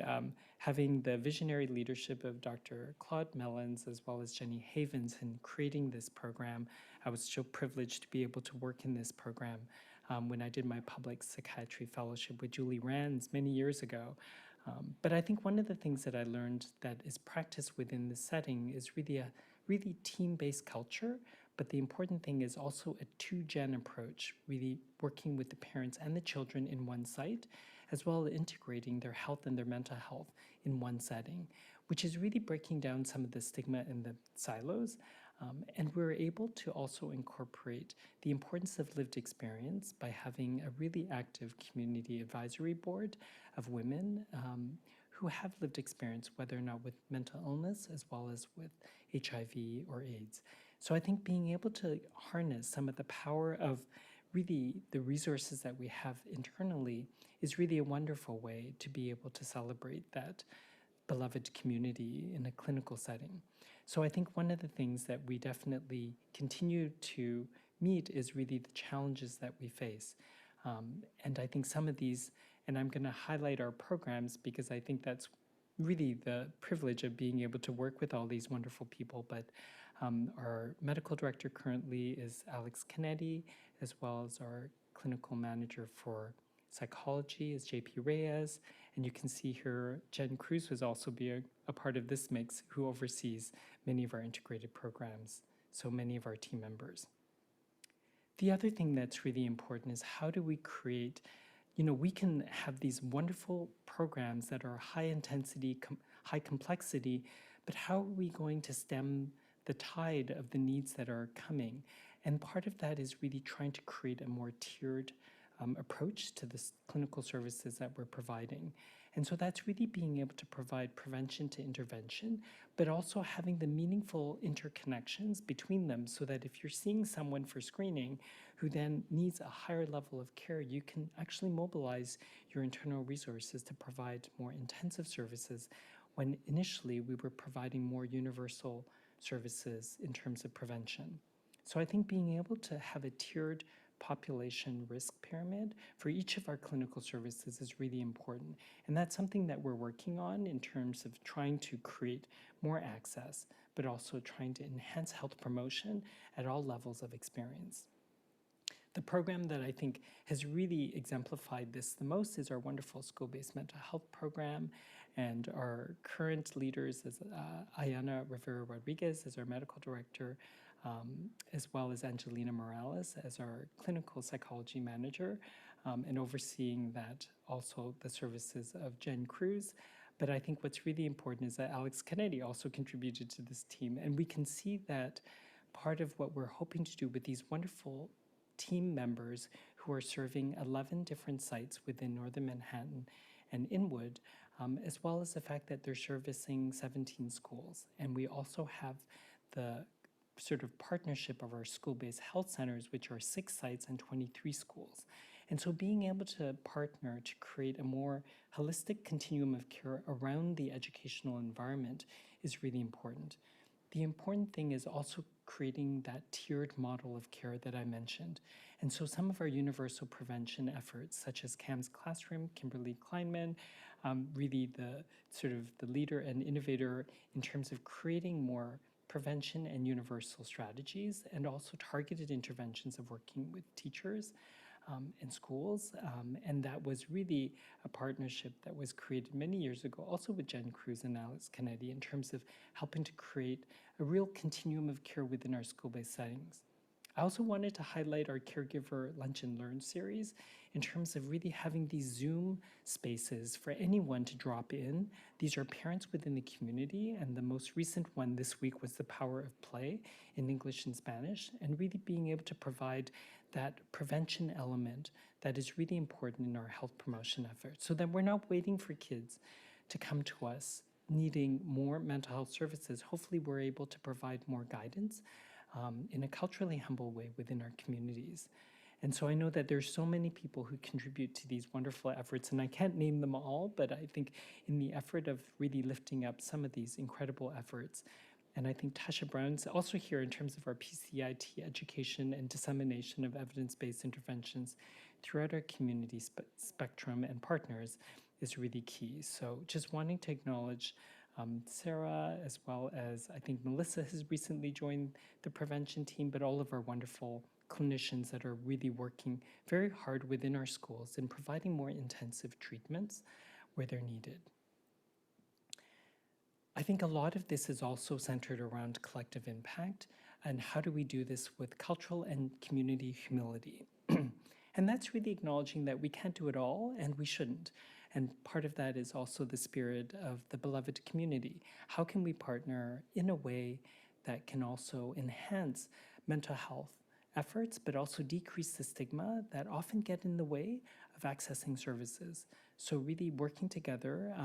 having the visionary leadership of Dr. Claude Mellons as well as Jenny Havens in creating this program. I was so privileged to be able to work in this program when I did my public psychiatry fellowship with Julie Rands many years ago. But I think one of the things that I learned that is practiced within this setting is really a really team-based culture, but the important thing is also a two-gen approach, really working with the parents and the children in one site, as well as integrating their health and their mental health in one setting, which is really breaking down some of the stigma and the silos. And we're able to also incorporate the importance of lived experience by having a really active community advisory board of women who have lived experience, whether or not with mental illness as well as with HIV or AIDS. So I think being able to harness some of the power of really the resources that we have internally is really a wonderful way to be able to celebrate that beloved community in a clinical setting. So I think one of the things that we definitely continue to meet is really the challenges that we face. And I think some of these, and I'm going to highlight our programs because I think that's really the privilege of being able to work with all these wonderful people. But our medical director currently is Alex Kennedy, as well as our clinical manager for psychology is JP Reyes. And you can see here, Jen Cruz was also a part of this mix who oversees many of our integrated programs, so many of our team members. The other thing that's really important is how do we create, we can have these wonderful programs that are high intensity, high complexity, but how are we going to stem the tide of the needs that are coming? And part of that is really trying to create a more tiered approach to the clinical services that we're providing. And so that's really being able to provide prevention to intervention, but also having the meaningful interconnections between them so that if you're seeing someone for screening who then needs a higher level of care, you can actually mobilize your internal resources to provide more intensive services when initially we were providing more universal services in terms of prevention. So I think being able to have a tiered population risk pyramid for each of our clinical services is really important. And that's something that we're working on in terms of trying to create more access, but also trying to enhance health promotion at all levels of experience. The program that I think has really exemplified this the most is our wonderful school-based mental health program. And our current leaders is Ayana Rivera Rodriguez as our medical director, as well as Angelina Morales as our clinical psychology manager, and overseeing that also the services of Jen Cruz, But I think what's really important is that Alex Kennedy also contributed to this team. And we can see that part of what we're hoping to do with these wonderful team members who are serving 11 different sites within Northern Manhattan and Inwood, as well as the fact that they're servicing 17 schools. And we also have the sort of partnership of our school-based health centers, which are 6 sites and 23 schools. And so being able to partner to create a more holistic continuum of care around the educational environment is really important. The important thing is also creating that tiered model of care that I mentioned. And so some of our universal prevention efforts, such as CAM's Classroom, Kimberly Kleinman, really the sort of the leader and innovator in terms of creating more prevention and universal strategies, and also targeted interventions of working with teachers and schools. And that was really a partnership that was created many years ago, also with Jen Cruz and Alex Kennedy, in terms of helping to create a real continuum of care within our school-based settings. I also wanted to highlight our Caregiver Lunch and Learn series in terms of really having these Zoom spaces for anyone to drop in. These are parents within the community, and the most recent one this week was The Power of Play in English and Spanish, and really being able to provide that prevention element that is really important in our health promotion efforts, so that we're not waiting for kids to come to us needing more mental health services. Hopefully we're able to provide more guidance in a culturally humble way within our communities. And so I know that there's so many people who contribute to these wonderful efforts, and I can't name them all, but I think in the effort of really lifting up some of these incredible efforts, and I think Tasha Brown's also here in terms of our PCIT education and dissemination of evidence-based interventions throughout our community spectrum and partners is really key. So just wanting to acknowledge Sarah, as well as I think Melissa has recently joined the prevention team, but all of our wonderful clinicians that are really working very hard within our schools and providing more intensive treatments where they're needed. I think a lot of this is also centered around collective impact and how do we do this with cultural and community humility. And that's really acknowledging that we can't do it all and we shouldn't. And part of that is also the spirit of the beloved community. How can we partner in a way that can also enhance mental health efforts, but also decrease the stigma that often get in the way of accessing services? So really working together.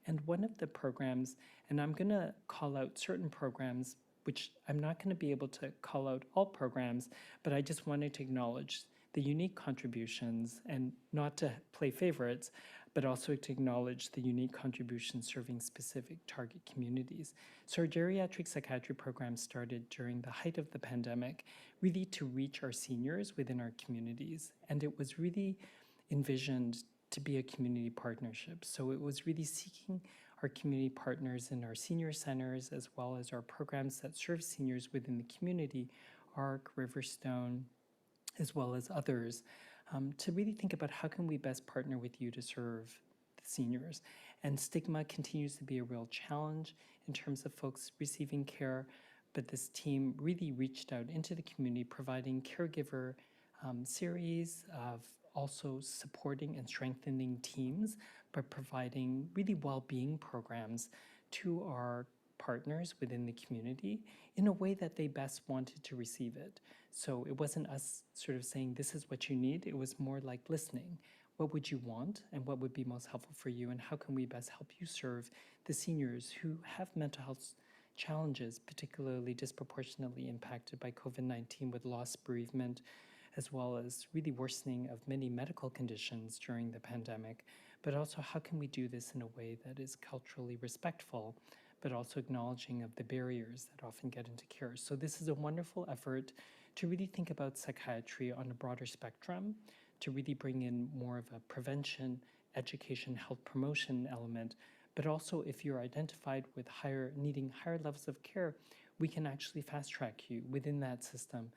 And one of the programs, and I'm going to call out certain programs, which I'm not going to be able to call out all programs, but I just wanted to acknowledge the unique contributions, and not to play favorites, but also to acknowledge the unique contributions serving specific target communities. So our geriatric psychiatry program started during the height of the pandemic, really to reach our seniors within our communities. And it was really envisioned to be a community partnership. So it was really seeking our community partners in our senior centers, as well as our programs that serve seniors within the community, ARC, Riverstone, as well as others, to really think about how can we best partner with you to serve the seniors. And stigma continues to be a real challenge in terms of folks receiving care, but this team really reached out into the community, providing caregiver series of also supporting and strengthening teams, but providing really well-being programs to our partners within the community in a way that they best wanted to receive it. So it wasn't us sort of saying, this is what you need. It was more like listening. What would you want and what would be most helpful for you, and how can we best help you serve the seniors who have mental health challenges, particularly disproportionately impacted by COVID-19 with loss, bereavement, as well as really worsening of many medical conditions during the pandemic. But also, how can we do this in a way that is culturally respectful, but also acknowledging of the barriers that often get into care? So this is a wonderful effort to really think about psychiatry on a broader spectrum, to really bring in more of a prevention, education, health promotion element, but also if you're identified with needing higher levels of care, we can actually fast track you within that system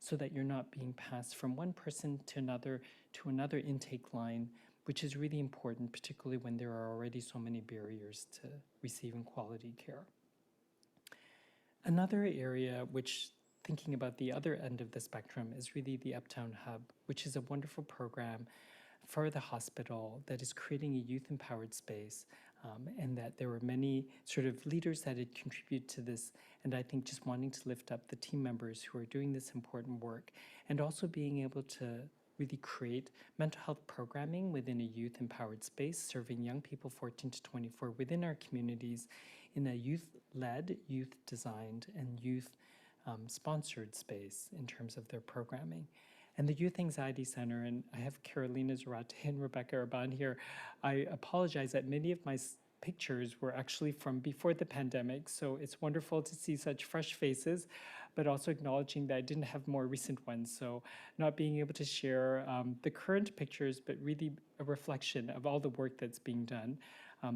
so that you're not being passed from one person to another intake line, which is really important, particularly when there are already so many barriers to receiving quality care. Another area which, thinking about the other end of the spectrum, is really the Uptown Hub, which is a wonderful program for the hospital that is creating a youth-empowered space and that there were many sort of leaders that had contributed to this. And I think just wanting to lift up the team members who are doing this important work, and also being able to really create mental health programming within a youth-empowered space, serving young people 14 to 24 within our communities in a youth-led, youth-designed, and youth-sponsored space in terms of their programming. And the Youth Anxiety Center, and I have Carolina Zarate and Rebecca Urban here. I apologize that many of my pictures were actually from before the pandemic, so it's wonderful to see such fresh faces, but also acknowledging that I didn't have more recent ones, so not being able to share the current pictures, but really a reflection of all the work that's being done.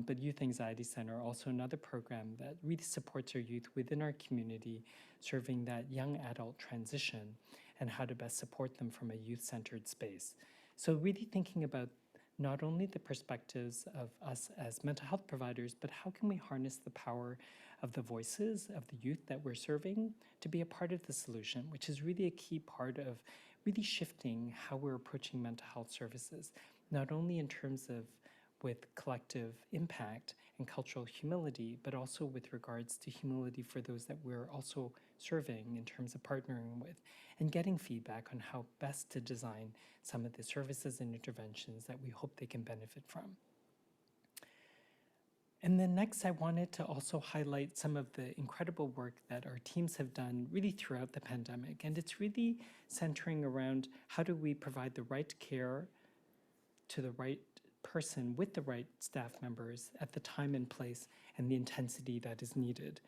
But Youth Anxiety Center, also another program that really supports our youth within our community, serving that young adult transition and how to best support them from a youth-centered space. So really thinking about not only the perspectives of us as mental health providers, but how can we harness the power of the voices of the youth that we're serving to be a part of the solution, which is really a key part of really shifting how we're approaching mental health services, not only in terms of with collective impact and cultural humility, but also with regards to humility for those that we're also serving in terms of partnering with and getting feedback on how best to design some of the services and interventions that we hope they can benefit from. And then next, I wanted to also highlight some of the incredible work that our teams have done really throughout the pandemic. And it's really centering around how do we provide the right care to the right person with the right staff members at the time and place and the intensity that is needed.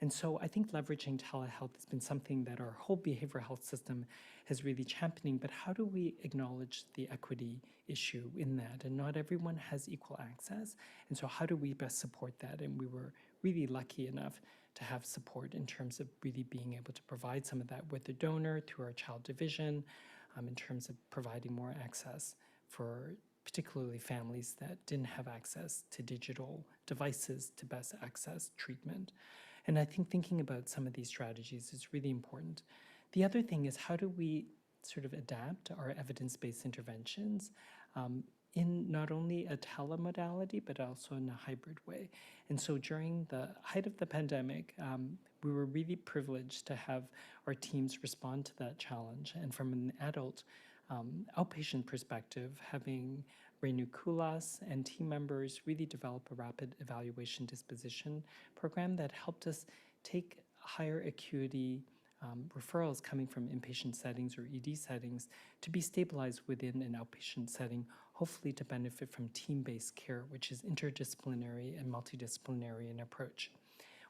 And so I think leveraging telehealth has been something that our whole behavioral health system has really championing, but how do we acknowledge the equity issue in that? And not everyone has equal access. And so how do we best support that? And we were really lucky enough to have support in terms of really being able to provide some of that with the donor through our child division, in terms of providing more access for particularly families that didn't have access to digital devices to best access treatment. And I think thinking about some of these strategies is really important. The other thing is how do we sort of adapt our evidence-based interventions in not only a telemodality, but also in a hybrid way. And so during the height of the pandemic, we were really privileged to have our teams respond to that challenge. And from an adult outpatient perspective, having Renu Kulas and team members really develop a rapid evaluation disposition program that helped us take higher acuity referrals coming from inpatient settings or ED settings to be stabilized within an outpatient setting, hopefully to benefit from team-based care, which is interdisciplinary and multidisciplinary in approach.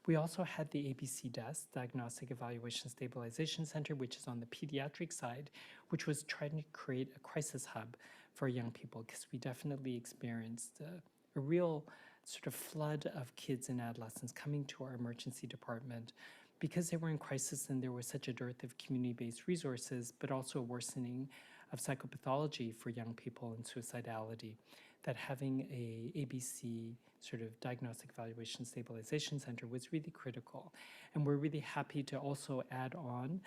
We also had the ABC DES, Diagnostic Evaluation Stabilization Center, which is on the pediatric side, which was trying to create a crisis hub for young people, because we definitely experienced a real sort of flood of kids and adolescents coming to our emergency department because they were in crisis and there was such a dearth of community-based resources, but also a worsening of psychopathology for young people and suicidality, that having a ABC sort of diagnostic evaluation stabilization center was really critical. And we're really happy to also add on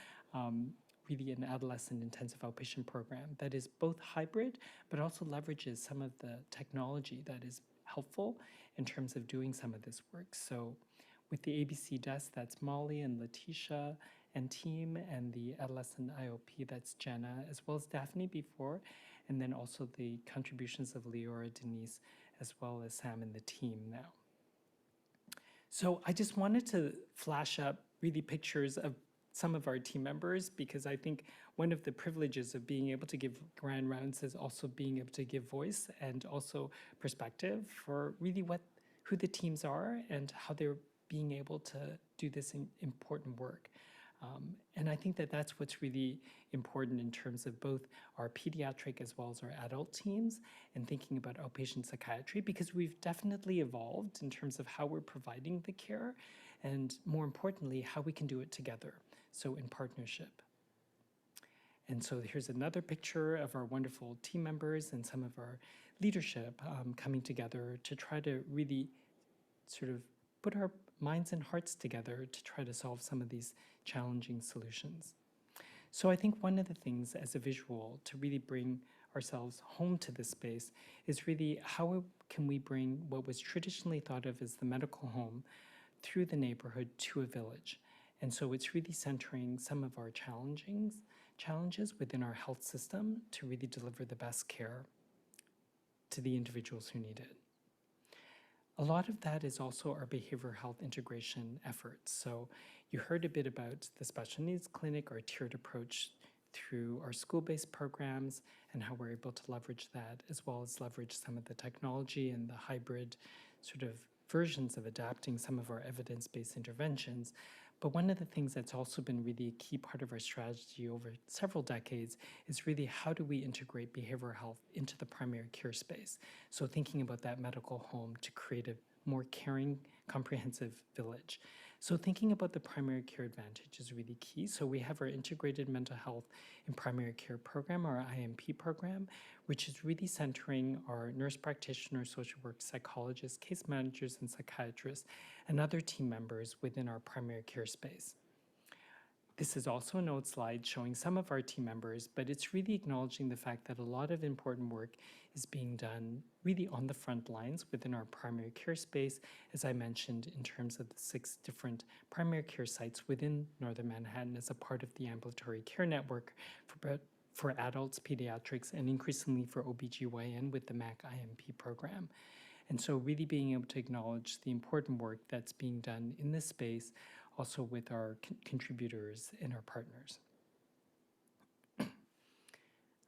really an adolescent intensive outpatient program that is both hybrid, but also leverages some of the technology that is helpful in terms of doing some of this work. So with the ABC desk, that's Molly and Letitia and team, and the adolescent IOP, that's Jenna, as well as Daphne before, and then also the contributions of Leora, Denise, as well as Sam and the team now. So I just wanted to flash up really pictures of some of our team members, because I think one of the privileges of being able to give grand rounds is also being able to give voice and also perspective for really who the teams are and how they're being able to do this important work. And I think that that's what's really important in terms of both our pediatric as well as our adult teams and thinking about outpatient psychiatry, because we've definitely evolved in terms of how we're providing the care and, more importantly, how we can do it together, so in partnership. And so here's another picture of our wonderful team members and some of our leadership coming together to try to really sort of put our minds and hearts together to try to solve some of these challenging solutions. So I think one of the things as a visual to really bring ourselves home to this space is really how can we bring what was traditionally thought of as the medical home through the neighborhood to a village. And so it's really centering some of our challenges within our health system to really deliver the best care to the individuals who need it. A lot of that is also our behavioral health integration efforts. So you heard a bit about the special needs clinic, our tiered approach through our school-based programs and how we're able to leverage that, as well as leverage some of the technology and the hybrid sort of versions of adapting some of our evidence-based interventions. But one of the things that's also been really a key part of our strategy over several decades is really how do we integrate behavioral health into the primary care space? So thinking about that medical home to create a more caring, comprehensive village. So thinking about the primary care advantage is really key. So we have our integrated mental health in primary care program, our IMP program, which is really centering our nurse practitioners, social work psychologists, case managers, and psychiatrists, and other team members within our primary care space. This is also a note slide showing some of our team members, but it's really acknowledging the fact that a lot of important work is being done really on the front lines within our primary care space, as I mentioned, in terms of the 6 different primary care sites within Northern Manhattan as a part of the ambulatory care network for adults, pediatrics, and increasingly for OBGYN with the MAC IMP program. And so really being able to acknowledge the important work that's being done in this space, also with our contributors and our partners.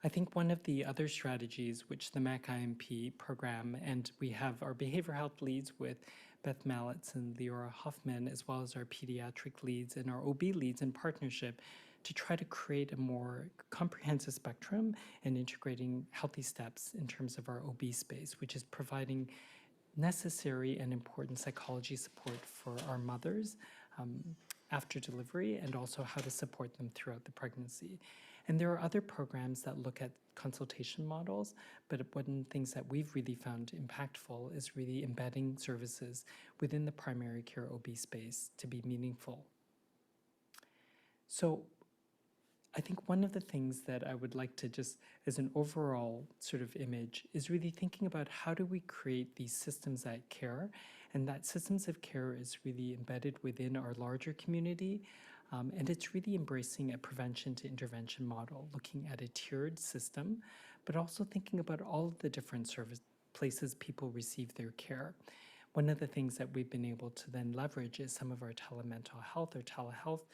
I think one of the other strategies which the MAC IMP program, and we have our behavioral health leads with Beth Mallitz and Leora Hoffman, as well as our pediatric leads and our OB leads in partnership to try to create a more comprehensive spectrum and integrating healthy steps in terms of our OB space, which is providing necessary and important psychology support for our mothers after delivery, and also how to support them throughout the pregnancy. And there are other programs that look at consultation models, but one of the things that we've really found impactful is really embedding services within the primary care OB space to be meaningful. So I think one of the things that I would like to just, as an overall sort of image, is really thinking about how do we create these systems that care, and that systems of care is really embedded within our larger community, and it's really embracing a prevention to intervention model, looking at a tiered system, but also thinking about all of the different service places people receive their care. One of the things that we've been able to then leverage is some of our telemental health or telehealth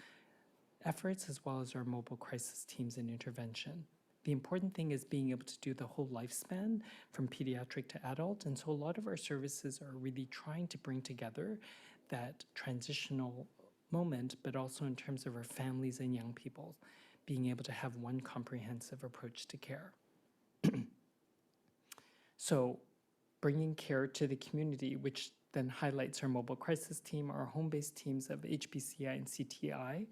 efforts, as well as our mobile crisis teams and intervention. The important thing is being able to do the whole lifespan from pediatric to adult, and so a lot of our services are really trying to bring together that transitional moment, but also in terms of our families and young people, being able to have one comprehensive approach to care. So bringing care to the community, which then highlights our mobile crisis team, our home-based teams of HBCI and CTI,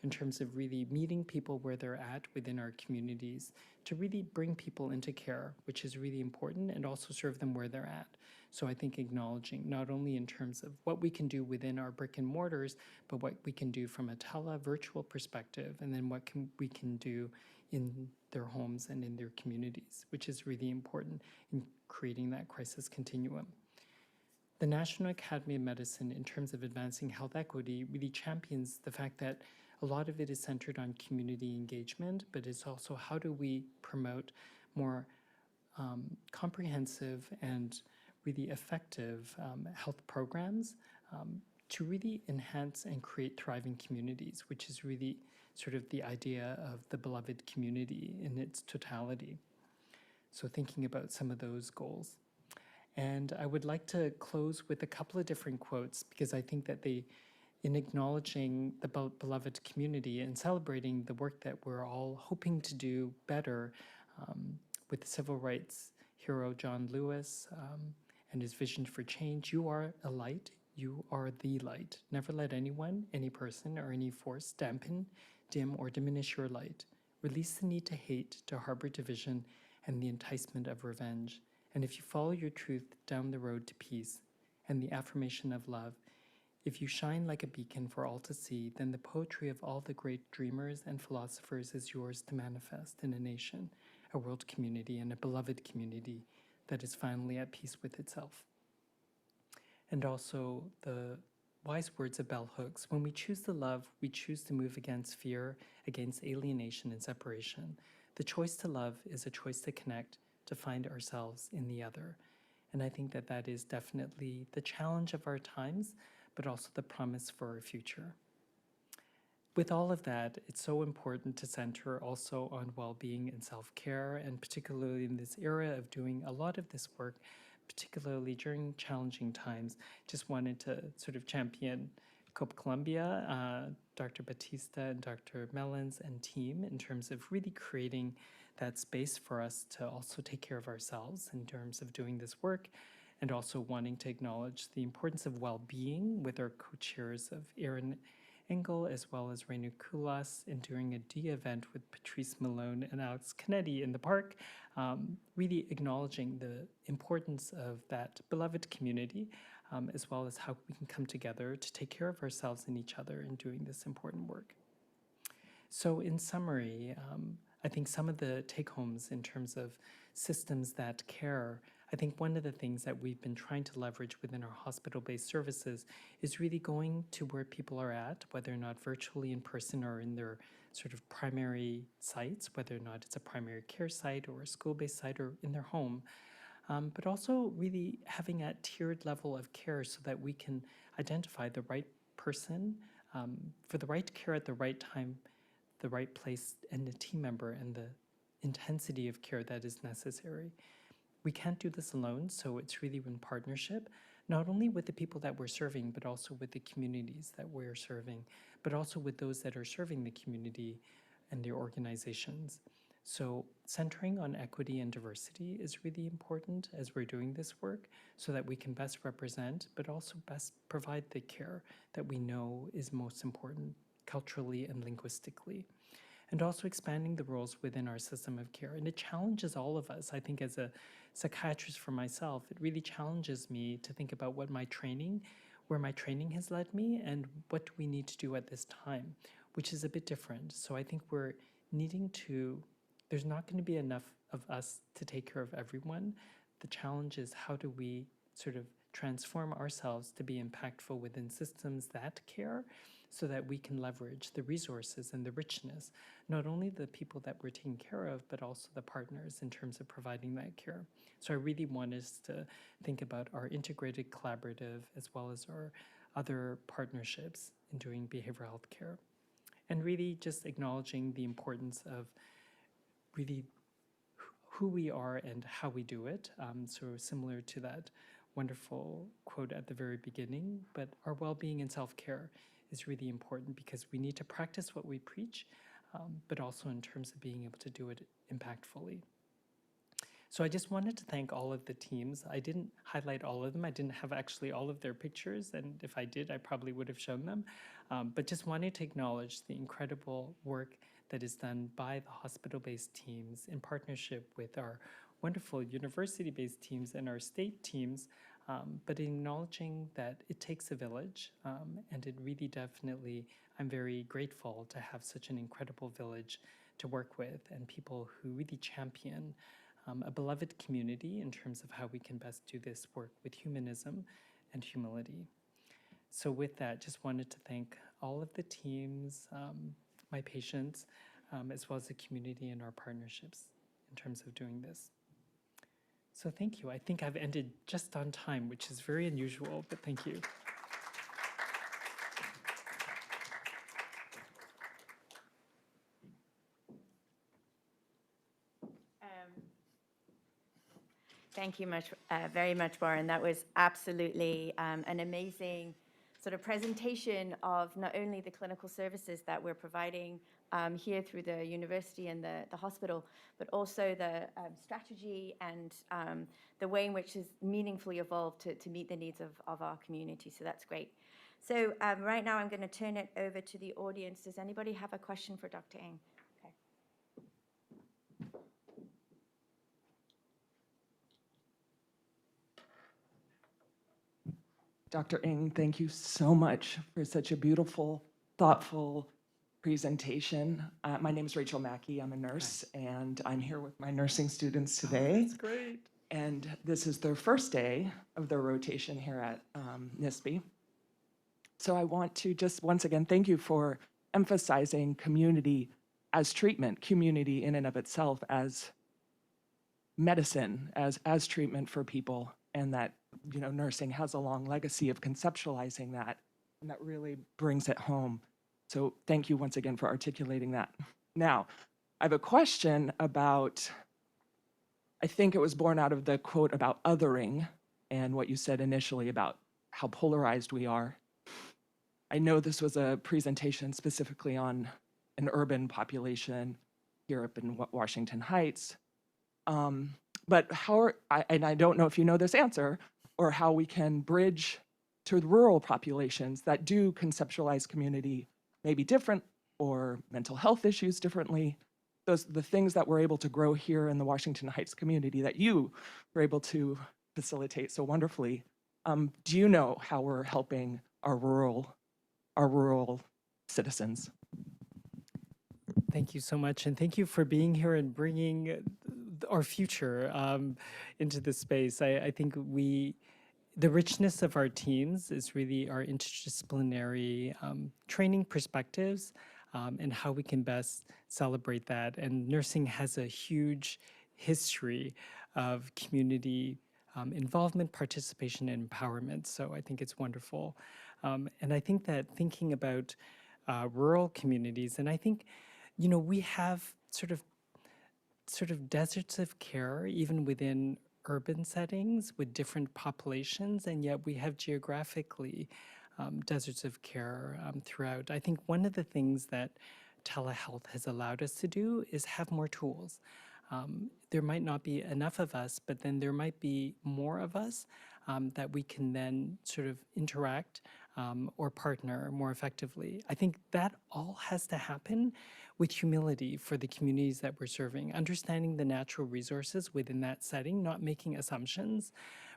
in terms of really meeting people where they're at within our communities to really bring people into care, which is really important, and also serve them where they're at. So I think acknowledging not only in terms of what we can do within our brick and mortars, but what we can do from a virtual perspective, and then what we can do in their homes and in their communities, which is really important in creating that crisis continuum. The National Academy of Medicine, in terms of advancing health equity, really champions the fact that a lot of it is centered on community engagement, but it's also how do we promote more comprehensive and really effective health programs to really enhance and create thriving communities, which is really sort of the idea of the beloved community in its totality. So thinking about some of those goals. And I would like to close with a couple of different quotes, because I think that they, in acknowledging the beloved community and celebrating the work that we're all hoping to do better with the civil rights hero John Lewis and his vision for change. You are a light, you are the light. Never let anyone, any person, or any force dampen, dim, or diminish your light. Release the need to hate, to harbor division, and the enticement of revenge. And if you follow your truth down the road to peace and the affirmation of love, if you shine like a beacon for all to see, then the poetry of all the great dreamers and philosophers is yours to manifest in a nation. a world community and a beloved community that is finally at peace with itself. And also the wise words of bell hooks: when we choose to love, we choose to move against fear, against alienation and separation. The choice to love is a choice to connect, to find ourselves in the other. And I think that that is definitely the challenge of our times, but also the promise for our future. With all of that, it's so important to center also on well-being and self-care, and particularly in this era of doing a lot of this work, particularly during challenging times. Just wanted to sort of champion COPE Columbia, Dr. Batista and Dr. Mellons and team in terms of really creating that space for us to also take care of ourselves in terms of doing this work, and also wanting to acknowledge the importance of well-being with our co-chairs of Erin Engel as well as Renu Kulas, and during a D event with Patrice Malone and Alex Kennedy in the park, really acknowledging the importance of that beloved community, as well as how we can come together to take care of ourselves and each other in doing this important work. So in summary, I think some of the take-homes in terms of systems that care, I think one of the things that we've been trying to leverage within our hospital-based services is really going to where people are at, whether or not virtually in person or in their sort of primary sites, whether or not it's a primary care site or a school-based site or in their home, but also really having a tiered level of care so that we can identify the right person for the right care at the right time, the right place, and the team member and the intensity of care that is necessary. We can't do this alone, so it's really in partnership, not only with the people that we're serving, but also with the communities that we're serving, but also with those that are serving the community and their organizations. So centering on equity and diversity is really important as we're doing this work so that we can best represent, but also best provide the care that we know is most important culturally and linguistically. And also expanding the roles within our system of care. And it challenges all of us. I think as a psychiatrist for myself, it really challenges me to think about what my training, where my training has led me, and what do we need to do at this time, which is a bit different. So I think we're needing to, there's not going to be enough of us to take care of everyone. The challenge is how do we sort of transform ourselves to be impactful within systems that care, so that we can leverage the resources and the richness, not only the people that we're taking care of, but also the partners in terms of providing that care. So I really want us to think about our integrated collaborative as well as our other partnerships in doing behavioral health care. And really just acknowledging the importance of really who we are and how we do it. So similar to that wonderful quote at the very beginning, but our well-being and self-care is really important because we need to practice what we preach, but also in terms of being able to do it impactfully. So I just wanted to thank all of the teams. I didn't highlight all of them. I didn't have actually all of their pictures, and if I did, I probably would have shown them. But just wanted to acknowledge the incredible work that is done by the hospital-based teams in partnership with our wonderful university-based teams and our state teams, but acknowledging that it takes a village, and it really definitely, I'm very grateful to have such an incredible village to work with and people who really champion a beloved community in terms of how we can best do this work with humanism and humility. So with that, just wanted to thank all of the teams, my patients, as well as the community and our partnerships in terms of doing this. So thank you. I think I've ended just on time, which is very unusual, but thank you. Thank you very much, Warren. That was absolutely an amazing sort of presentation of not only the clinical services that we're providing here through the university and the hospital, but also the strategy and the way in which it's meaningfully evolved to meet the needs of our community. So that's great. So right now I'm going to turn it over to the audience. Does anybody have a question for Dr. Ng? Okay. Dr. Ng, thank you so much for such a beautiful, thoughtful presentation. My name is Rachel Mackey. I'm a nurse, and I'm here with my nursing students today. That's great. And this is their first day of their rotation here at NISBE. So I want to just once again thank you for emphasizing community as treatment, community in and of itself as medicine, as treatment for people, and that nursing has a long legacy of conceptualizing that, and that really brings it home. So thank you once again for articulating that. Now, I have a question about, I think it was born out of the quote about othering and what you said initially about how polarized we are. I know this was a presentation specifically on an urban population here up in Washington Heights. But and I don't know if you know this answer, or how we can bridge to the rural populations that do conceptualize community maybe different, or mental health issues differently. The things that we're able to grow here in the Washington Heights community that you were able to facilitate so wonderfully. Do you know how we're helping our rural citizens? Thank you so much, and thank you for being here and bringing our future into this space. I think the richness of our teams is really our interdisciplinary training perspectives and how we can best celebrate that. And nursing has a huge history of community involvement, participation, and empowerment. So I think it's wonderful. And I think that thinking about rural communities, and I think, we have sort of deserts of care, even within urban settings with different populations, and yet we have geographically deserts of care throughout. I think one of the things that telehealth has allowed us to do is have more tools. There might not be enough of us, but then there might be more of us that we can then sort of interact or partner more effectively. I think that all has to happen with humility for the communities that we're serving, understanding the natural resources within that setting, not making assumptions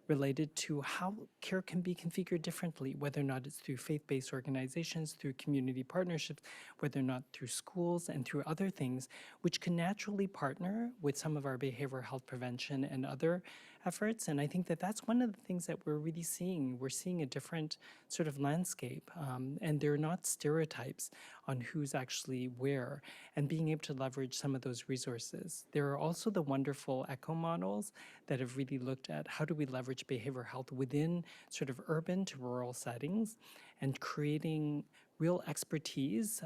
related to how care can be configured differently, whether or not it's through faith-based organizations, through community partnerships, whether or not through schools and through other things, which can naturally partner with some of our behavioral health prevention and other efforts. And I think that that's one of the things that we're really seeing. We're seeing a different sort of landscape, and they're not stereotypes on who's actually where, and being able to leverage some of those resources. There are also the wonderful echo models that have really looked at how do we leverage behavioral health within sort of urban to rural settings and creating real expertise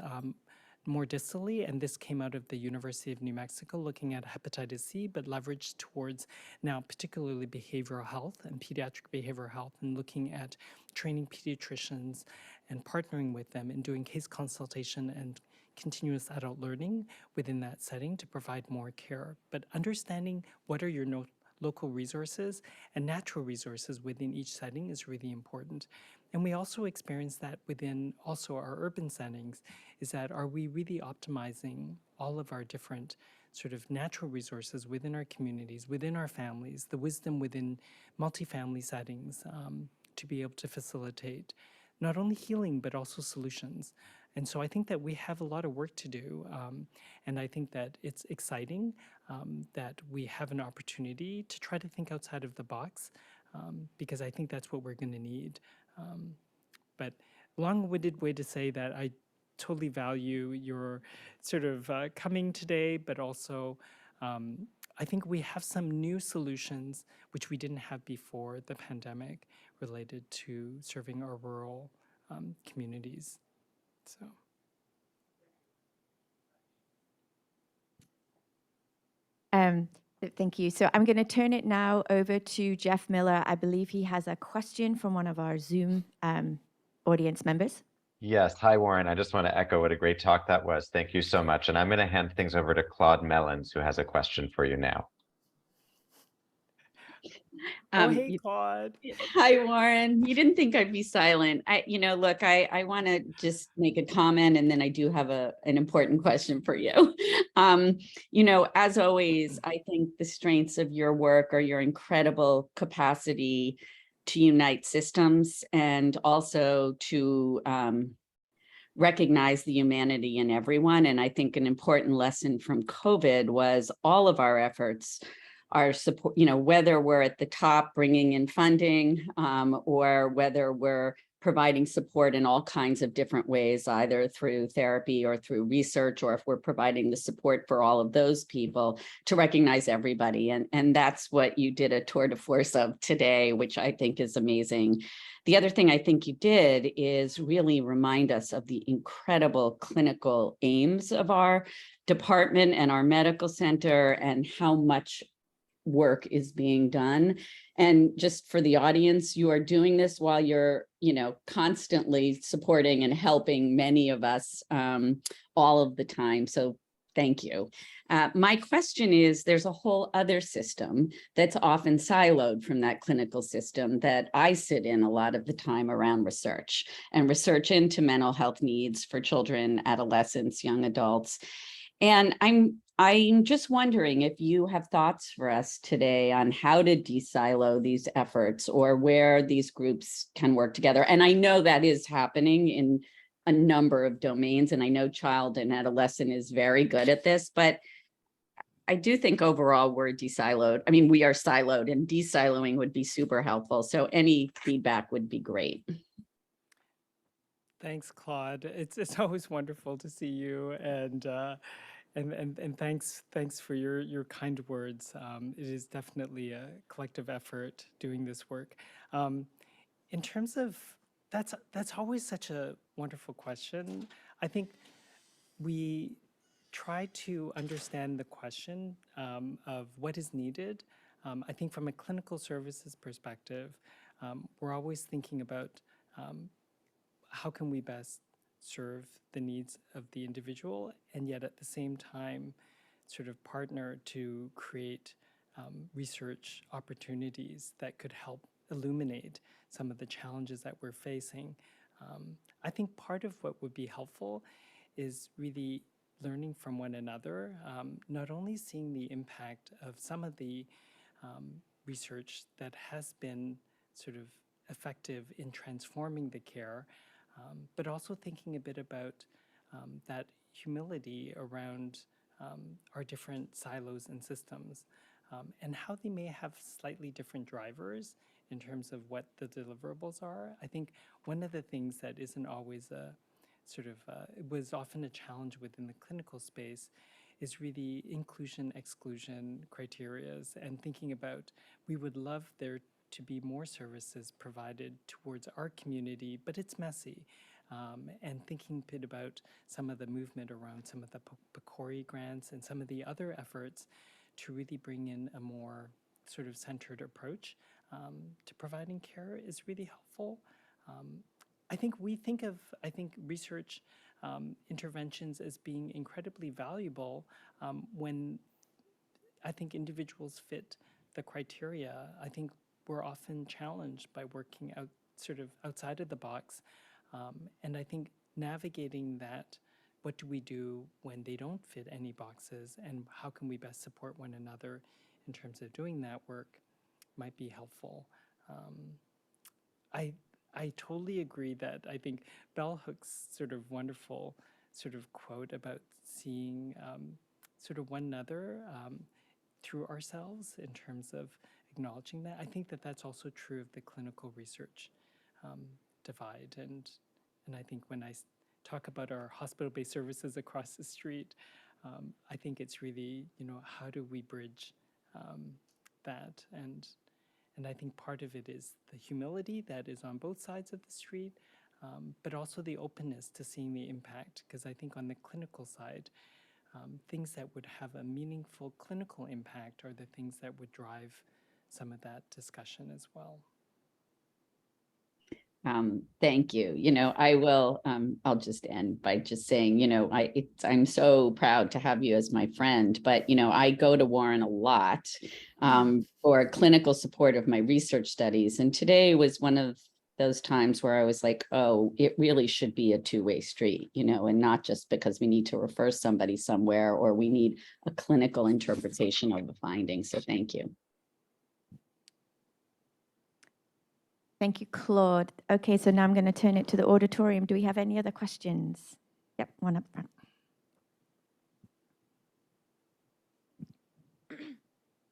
more distally, and this came out of the University of New Mexico looking at hepatitis C, but leveraged towards now particularly behavioral health and pediatric behavioral health, and looking at training pediatricians and partnering with them and doing case consultation and continuous adult learning within that setting to provide more care. But understanding what are your local resources and natural resources within each setting is really important. And we also experience that within also our urban settings, is that are we really optimizing all of our different sort of natural resources within our communities, within our families, the wisdom within multifamily settings to be able to facilitate not only healing, but also solutions. And so I think that we have a lot of work to do. And I think that it's exciting that we have an opportunity to try to think outside of the box, because I think that's what we're going to need. But long-winded way to say that I totally value your sort of coming today, but also I think we have some new solutions which we didn't have before the pandemic related to serving our rural communities. So. Thank you. So I'm going to turn it now over to Jeff Miller. I believe he has a question from one of our Zoom audience members. Yes. Hi, Warren. I just want to echo what a great talk that was. Thank you so much. And I'm going to hand things over to Claude Mellons, who has a question for you now. Hey, Claude. Hi, Warren. You didn't think I'd be silent. Look, I want to just make a comment, and then I do have an important question for you. As always, I think the strengths of your work are your incredible capacity to unite systems and also to recognize the humanity in everyone. And I think an important lesson from COVID was all of our efforts are support, whether we're at the top bringing in funding, or whether we're providing support in all kinds of different ways, either through therapy or through research, or if we're providing the support for all of those people, to recognize everybody. And that's what you did a tour de force of today, which I think is amazing. The other thing I think you did is really remind us of the incredible clinical aims of our department and our medical center, and how much work is being done. And just for the audience, you are doing this while you're, constantly supporting and helping many of us all of the time. So thank you. My question is, there's a whole other system that's often siloed from that clinical system that I sit in a lot of the time around research into mental health needs for children, adolescents, young adults. And I'm just wondering if you have thoughts for us today on how to de-silo these efforts, or where these groups can work together. And I know that is happening in a number of domains, and I know child and adolescent is very good at this, but I do think overall we're de-siloed. I mean, we are siloed, and de-siloing would be super helpful. So any feedback would be great. Thanks, Claude. It's always wonderful to see you, and thanks for your kind words. It is definitely a collective effort doing this work. In terms of that's always such a wonderful question. I think we try to understand the question of what is needed. I think from a clinical services perspective, we're always thinking about how can we best serve the needs of the individual, and yet at the same time sort of partner to create research opportunities that could help illuminate some of the challenges that we're facing. I think part of what would be helpful is really learning from one another, not only seeing the impact of some of the research that has been sort of effective in transforming the care, but also thinking a bit about that humility around our different silos and systems, and how they may have slightly different drivers in terms of what the deliverables are. I think one of the things that isn't always a sort of, it was often a challenge within the clinical space, is really inclusion, exclusion criterias, and thinking about, we would love there to be more services provided towards our community, but it's messy. And thinking a bit about some of the movement around some of the PCORI grants and some of the other efforts to really bring in a more sort of centered approach to providing care is really helpful. I think research interventions as being incredibly valuable when I think individuals fit the criteria. I think we're often challenged by working out sort of outside of the box. And I think navigating that, what do we do when they don't fit any boxes, and how can we best support one another in terms of doing that work, might be helpful. I totally agree that I think Bell Hook's sort of wonderful sort of quote about seeing sort of one another through ourselves in terms of acknowledging that. I think that that's also true of the clinical research divide. And I think when I talk about our hospital-based services across the street, I think it's really, how do we bridge that? And I think part of it is the humility that is on both sides of the street, but also the openness to seeing the impact. Because I think on the clinical side, things that would have a meaningful clinical impact are the things that would drive some of that discussion as well. Thank you. I'll just end by just saying, I'm so proud to have you as my friend, but, I go to Warren a lot for clinical support of my research studies. And today was one of those times where I was like, oh, it really should be a two-way street, and not just because we need to refer somebody somewhere or we need a clinical interpretation of the findings. So thank you. Thank you, Claude. Okay, so now I'm going to turn it to the auditorium. Do we have any other questions? Yep, one up front.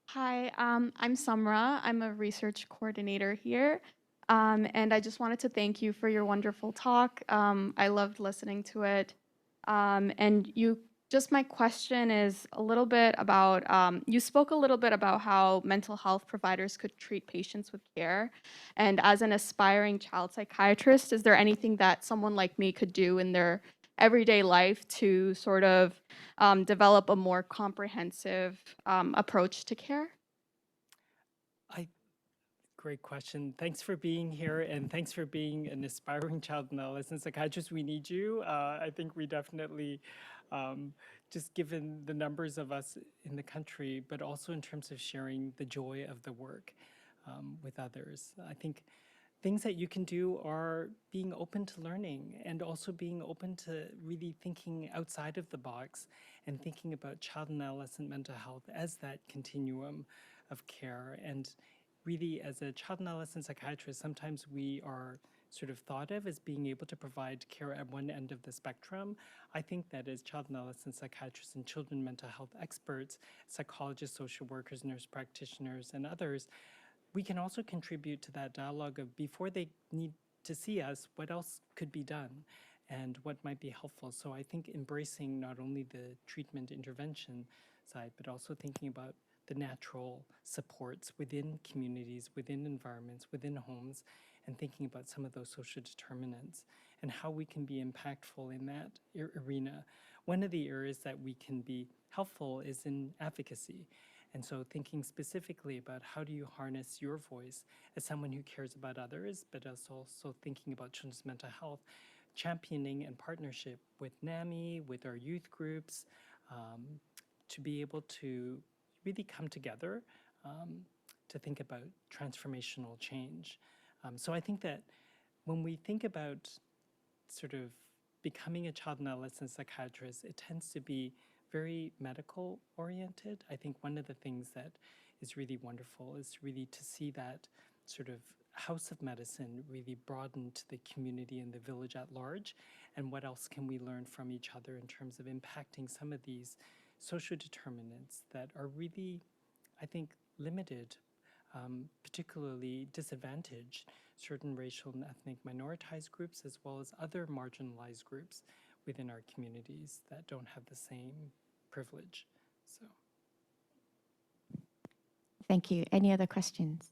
Hi, I'm Samra. I'm a research coordinator here. And I just wanted to thank you for your wonderful talk. I loved listening to it. My question is a little bit about, you spoke a little bit about how mental health providers could treat patients with care. And as an aspiring child psychiatrist, is there anything that someone like me could do in their everyday life to sort of develop a more comprehensive approach to care? Great question. Thanks for being here, and thanks for being an aspiring child and adolescent psychiatrist. We need you. I think we definitely, just given the numbers of us in the country, but also in terms of sharing the joy of the work with others. I think things that you can do are being open to learning and also being open to really thinking outside of the box and thinking about child and adolescent mental health as that continuum of care. And really, as a child and adolescent psychiatrist, sometimes we are sort of thought of as being able to provide care at one end of the spectrum. I think that as child and adolescent psychiatrists and children mental health experts, psychologists, social workers, nurse practitioners, and others, we can also contribute to that dialogue of before they need to see us, what else could be done and what might be helpful. So I think embracing not only the treatment intervention side, but also thinking about the natural supports within communities, within environments, within homes, and thinking about some of those social determinants and how we can be impactful in that arena. One of the areas that we can be helpful is in advocacy. And so thinking specifically about how do you harness your voice as someone who cares about others, but also thinking about children's mental health, championing in partnership with NAMI, with our youth groups, to be able to really come together to think about transformational change. So I think that when we think about sort of becoming a child and adolescent psychiatrist, it tends to be very medical oriented. I think one of the things that is really wonderful is really to see that sort of house of medicine really broaden to the community and the village at large. And what else can we learn from each other in terms of impacting some of these social determinants that are really, I think, limited, particularly disadvantaged certain racial and ethnic minoritized groups as well as other marginalized groups within our communities that don't have the same privilege. So, Thank you. Any other questions?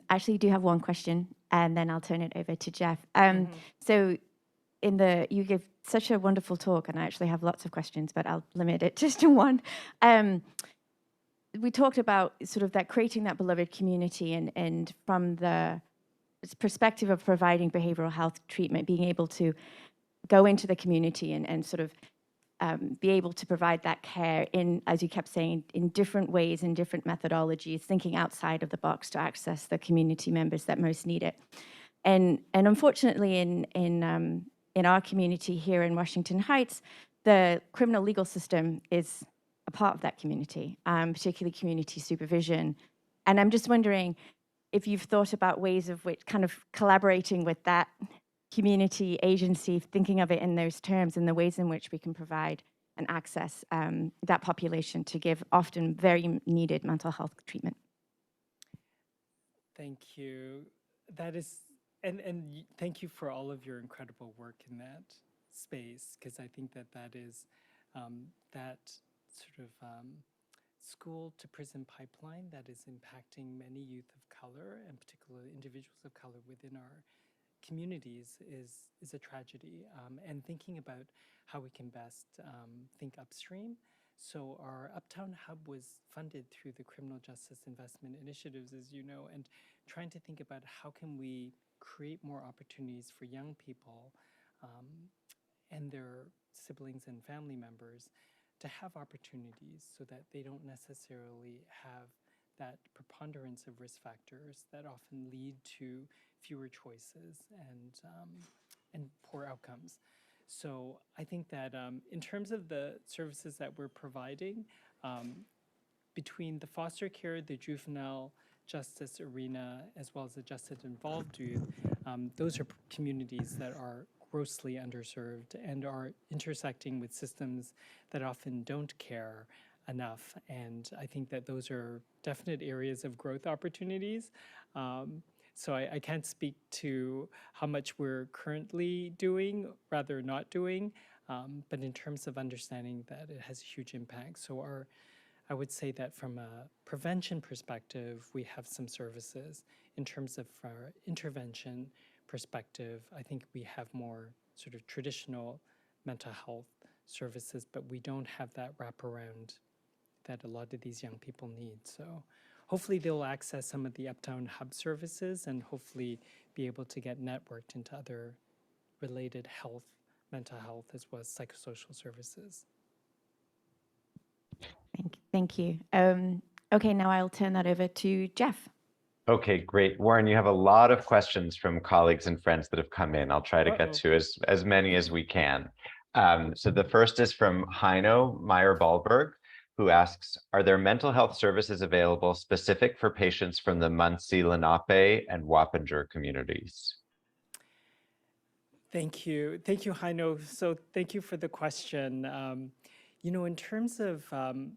Actually, you do have one question, and then I'll turn it over to Jeff. So you give such a wonderful talk, and I actually have lots of questions, but I'll limit it just to one. We talked about sort of that creating that beloved community and from the perspective of providing behavioral health treatment, being able to go into the community and sort of be able to provide that care in, as you kept saying, in different ways, in different methodologies, thinking outside of the box to access the community members that most need it. And unfortunately, in our community here in Washington Heights, the criminal legal system is a part of that community, particularly community supervision. And I'm just wondering if you've thought about ways of which kind of collaborating with that community agency, thinking of it in those terms and the ways in which we can provide and access that population to give often very needed mental health treatment. thank you. That is, and thank you for all of your incredible work in that space, because I think that that is that sort of school to prison pipeline that is impacting many youth of color and particularly individuals of color within our communities is a tragedy. And thinking about how we can best think upstream. So our Uptown Hub was funded through the Criminal Justice Investment Initiatives, as you know, and trying to think about how can we create more opportunities for young people and their siblings and family members to have opportunities so that they don't necessarily have that preponderance of risk factors that often lead to fewer choices and poor outcomes. So I think that in terms of the services that we're providing, between the foster care, the juvenile justice arena, as well as the justice involved youth, those are communities that are grossly underserved and are intersecting with systems that often don't care enough. And I think that those are definite areas of growth opportunities. So I can't speak to how much we're currently doing, rather not doing, but in terms of understanding that it has a huge impact. So I would say that from a prevention perspective, we have some services. In terms of our intervention perspective, I think we have more sort of traditional mental health services, but we don't have that wraparound that a lot of these young people need. So hopefully they'll access some of the Uptown Hub services and hopefully be able to get networked into other related health, mental health, as well as psychosocial services. Thank you. Okay, now I'll turn that over to Jeff. Okay, great. Warren, you have a lot of questions from colleagues and friends that have come in. I'll try to get to as many as we can. So the first is from Heino Meyer-Ballberg, who asks, are there mental health services available specific for patients from the Munsee, Lenape, and Wappinger communities? Thank you, Heino. So thank you for the question. You know, in terms of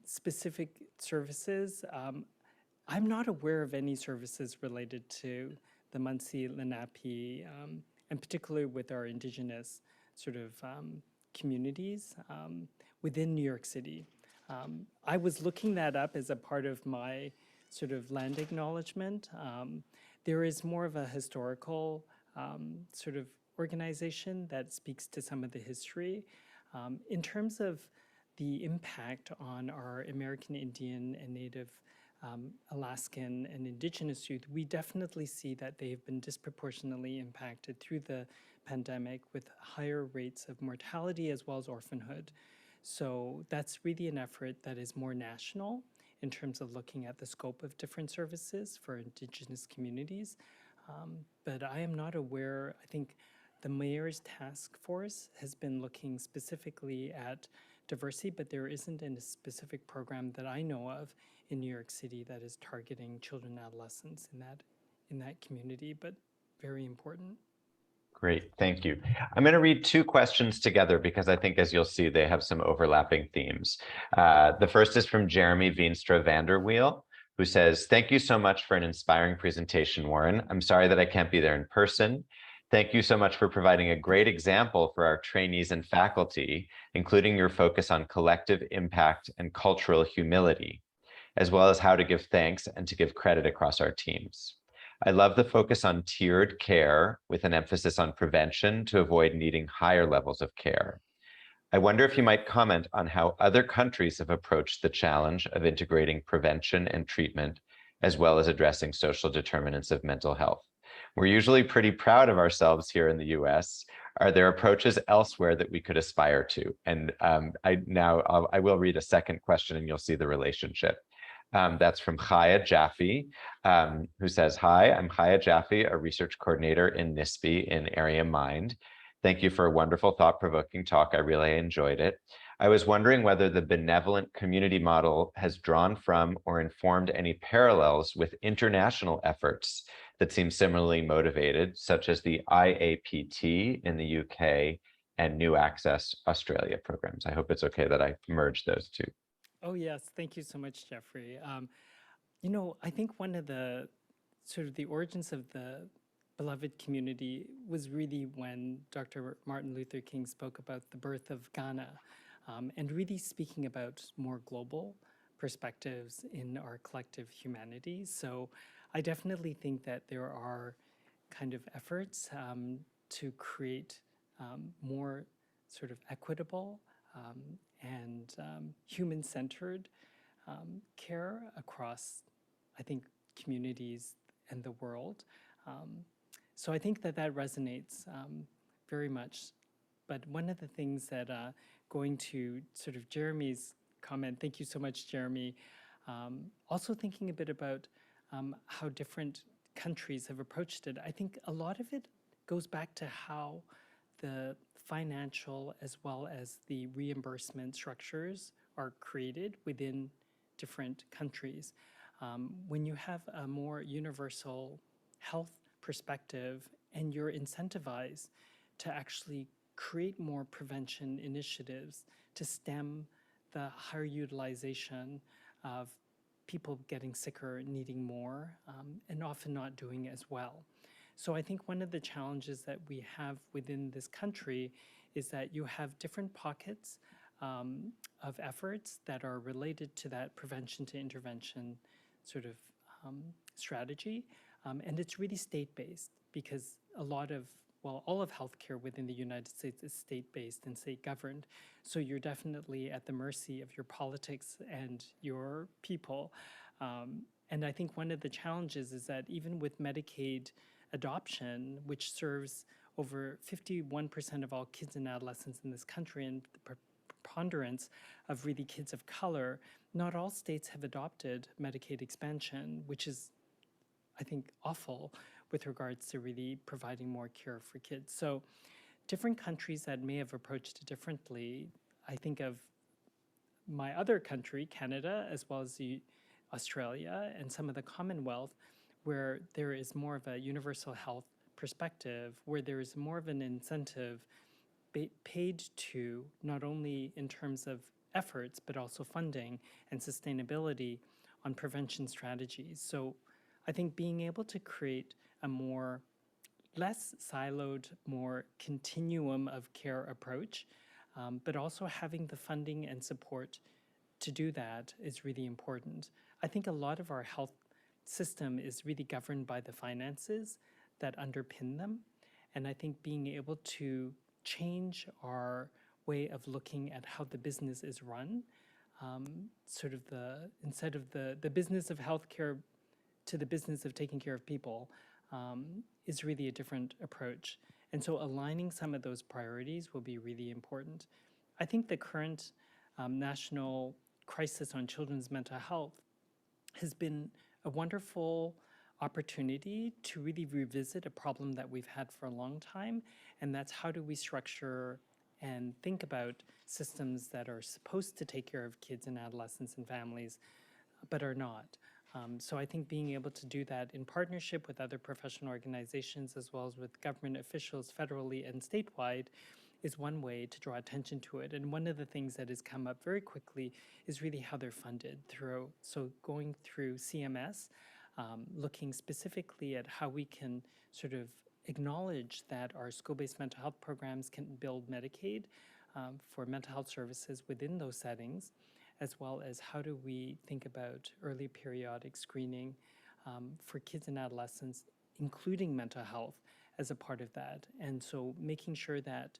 specific services, I'm not aware of any services related to the Munsee, Lenape, and particularly with our Indigenous sort of communities within New York City. I was looking that up as a part of my sort of land acknowledgement. There is more of a historical sort of organization that speaks to some of the history. In terms of the impact on our American Indian and Native Alaskan and Indigenous youth, we definitely see that they've been disproportionately impacted through the pandemic with higher rates of mortality as well as orphanhood. So that's really an effort that is more national in terms of looking at the scope of different services for Indigenous communities. But I am not aware. I think the mayor's task force has been looking specifically at diversity, but there isn't a specific program that I know of in New York City that is targeting children and adolescents in that community, but very important. Great, thank you. I'm going to read two questions together because I think, as you'll see, they have some overlapping themes. The first is from Jeremy Veenstra Vanderweel, who says, thank you so much for an inspiring presentation, Warren. I'm sorry that I can't be there in person. Thank you so much for providing a great example for our trainees and faculty, including your focus on collective impact and cultural humility, as well as how to give thanks and to give credit across our teams. I love the focus on tiered care with an emphasis on prevention to avoid needing higher levels of care. I wonder if you might comment on how other countries have approached the challenge of integrating prevention and treatment, as well as addressing social determinants of mental health. We're usually pretty proud of ourselves here in the US. Are there approaches elsewhere that we could aspire to? And I will read a second question and you'll see the relationship. That's from Chaya Jaffe, who says, hi, I'm Chaya Jaffe, a research coordinator in NISP in Area Mind. Thank you for a wonderful, thought-provoking talk. I really enjoyed it. I was wondering whether the benevolent community model has drawn from or informed any parallels with international efforts that seem similarly motivated, such as the IAPT in the UK and New Access Australia programs. I hope it's okay that I merged those two. Oh, yes. Thank you so much, Jeffrey. You know, I think one of the sort of the origins of the beloved community was really when Dr. Martin Luther King spoke about the birth of Ghana, and really speaking about more global perspectives in our collective humanity. So I definitely think that there are kind of efforts to create more sort of equitable and human-centered care across, I think, communities and the world. So I think that that resonates very much. But one of the things that, going to sort of Jeremy's comment, thank you so much, Jeremy, also thinking a bit about how different countries have approached it. I think a lot of it goes back to how the financial as well as the reimbursement structures are created within different countries. When you have a more universal health perspective and you're incentivized to actually create more prevention initiatives to stem the higher utilization of people getting sicker, needing more, and often not doing as well. So I think one of the challenges that we have within this country is that you have different pockets of efforts that are related to that prevention to intervention sort of strategy. And it's really state-based because a lot of, well, all of healthcare within the United States is state-based and state-governed. So you're definitely at the mercy of your politics and your people. And I think one of the challenges is that even with Medicaid adoption, which serves over 51% of all kids and adolescents in this country, and the preponderance of really kids of color, not all states have adopted Medicaid expansion, which is, I think, awful with regards to really providing more care for kids. So different countries that may have approached it differently, I think of my other country, Canada, as well as Australia and some of the Commonwealth, where there is more of a universal health perspective, where there is more of an incentive paid to not only in terms of efforts, but also funding and sustainability on prevention strategies. So I think being able to create a more less siloed, more continuum of care approach, but also having the funding and support to do that is really important. I think a lot of our health system is really governed by the finances that underpin them. And I think being able to change our way of looking at how the business is run, sort of instead of the business of healthcare to the business of taking care of people, is really a different approach. And so aligning some of those priorities will be really important. I think the current national crisis on children's mental health has been a wonderful opportunity to really revisit a problem that we've had for a long time, and that's how do we structure and think about systems that are supposed to take care of kids and adolescents and families, but are not. So I think being able to do that in partnership with other professional organizations as well as with government officials federally and statewide is one way to draw attention to it. And one of the things that has come up very quickly is really how they're funded through. So going through CMS, looking specifically at how we can sort of acknowledge that our school-based mental health programs can build Medicaid for mental health services within those settings, as well as how do we think about early periodic screening for kids and adolescents, including mental health as a part of that. And so making sure that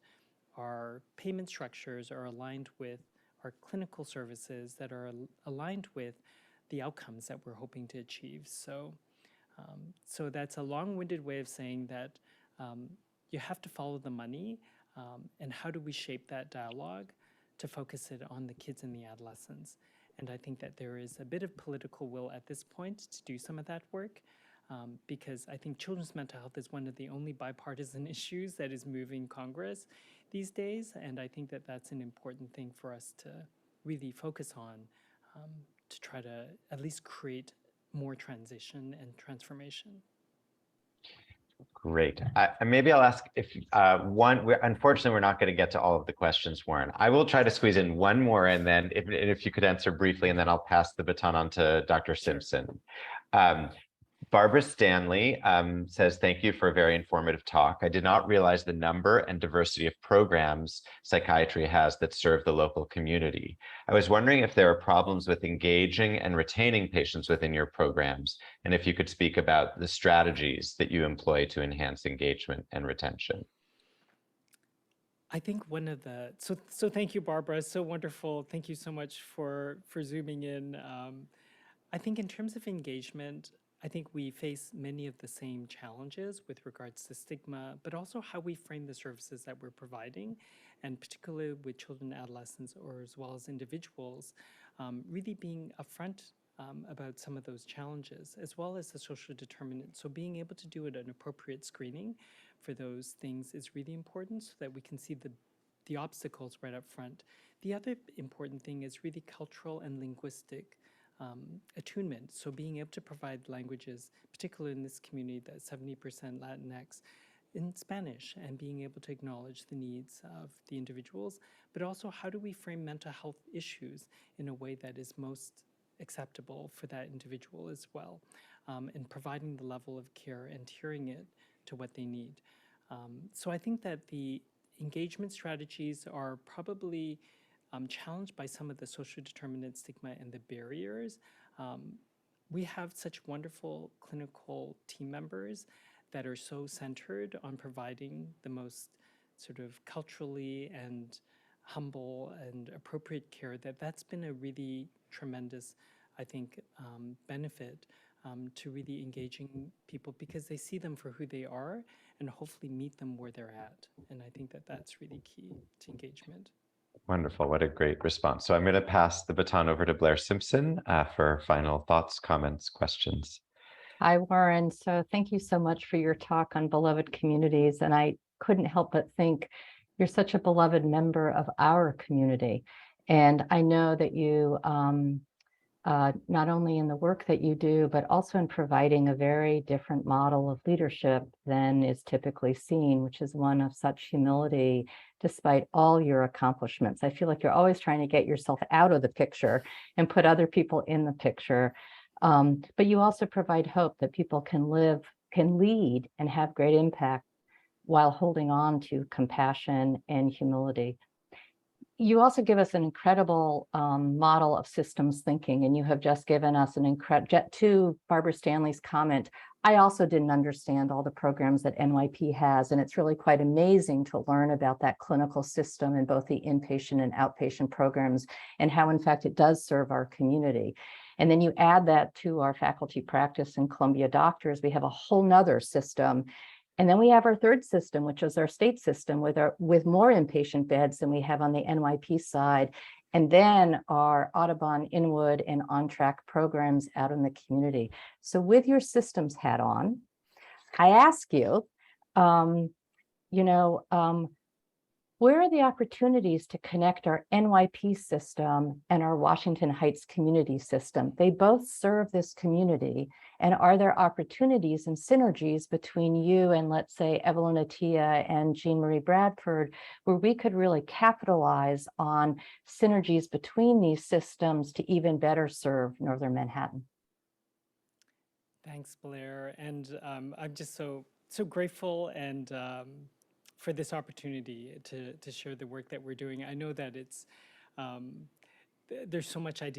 our payment structures are aligned with our clinical services that are aligned with the outcomes that we're hoping to achieve. So, so that's a long-winded way of saying that you have to follow the money, and how do we shape that dialogue to focus it on the kids and the adolescents. And I think that there is a bit of political will at this point to do some of that work, because I think children's mental health is one of the only bipartisan issues that is moving Congress these days, and I think that that's an important thing for us to really focus on to try to at least create more transition and transformation. Great. Maybe I'll ask if unfortunately, we're not going to get to all of the questions, Warren. I will try to squeeze in one more, and then if you could answer briefly, and then I'll pass the baton on to Dr. Simpson. Barbara Stanley says, thank you for a very informative talk. I did not realize the number and diversity of programs psychiatry has that serve the local community. I was wondering if there are problems with engaging and retaining patients within your programs, and if you could speak about the strategies that you employ to enhance engagement and retention. I think one of the, so thank you, Barbara, so wonderful. Thank you so much for zooming in. I think in terms of engagement, I think we face many of the same challenges with regards to stigma, but also how we frame the services that we're providing, and particularly with children and adolescents, or as well as individuals, really being upfront about some of those challenges, as well as the social determinants. So being able to do it an appropriate screening for those things is really important so that we can see the obstacles right up front. The other important thing is really cultural and linguistic attunement. So being able to provide languages, particularly in this community that's 70% Latinx, in Spanish, and being able to acknowledge the needs of the individuals, but also how do we frame mental health issues in a way that is most acceptable for that individual as well, and providing the level of care and hearing it to what they need. So I think that the engagement strategies are probably challenged by some of the social determinant stigma and the barriers. We have such wonderful clinical team members that are so centered on providing the most sort of culturally and humble and appropriate care that's been a really tremendous, I think, benefit to really engaging people because they see them for who they are and hopefully meet them where they're at. And I think that that's really key to engagement. Wonderful. What a great response. So I'm going to pass the baton over to Blair Simpson for final thoughts, comments, questions. Hi, Warren. So thank you so much for your talk on beloved communities. And I couldn't help but think you're such a beloved member of our community. And I know that you, not only in the work that you do, but also in providing a very different model of leadership than is typically seen, which is one of such humility, despite all your accomplishments. I feel like you're always trying to get yourself out of the picture and put other people in the picture. But you also provide hope that people can lead and have great impact while holding on to compassion and humility. You also give us an incredible model of systems thinking, and you have just given us an to Barbara Stanley's comment. I also didn't understand all the programs that NYP has, and it's really quite amazing to learn about that clinical system in both the inpatient and outpatient programs and how, in fact, it does serve our community. And then you add that to our faculty practice in Columbia Doctors, we have a whole nother system. And then we have our third system, which is our state system with more inpatient beds than we have on the NYP side. And then our Audubon, Inwood, and On-Track programs out in the community. So with your systems hat on, I ask you, where are the opportunities to connect our NYP system and our Washington Heights community system? They both serve this community. And are there opportunities and synergies between you and, let's say, Evelyn Attia and Jean Marie Bradford, where we could really capitalize on synergies between these systems to even better serve Northern Manhattan? Thanks, Blair. And I'm just so grateful and for this opportunity to share the work that we're doing. I know that it's there's so much I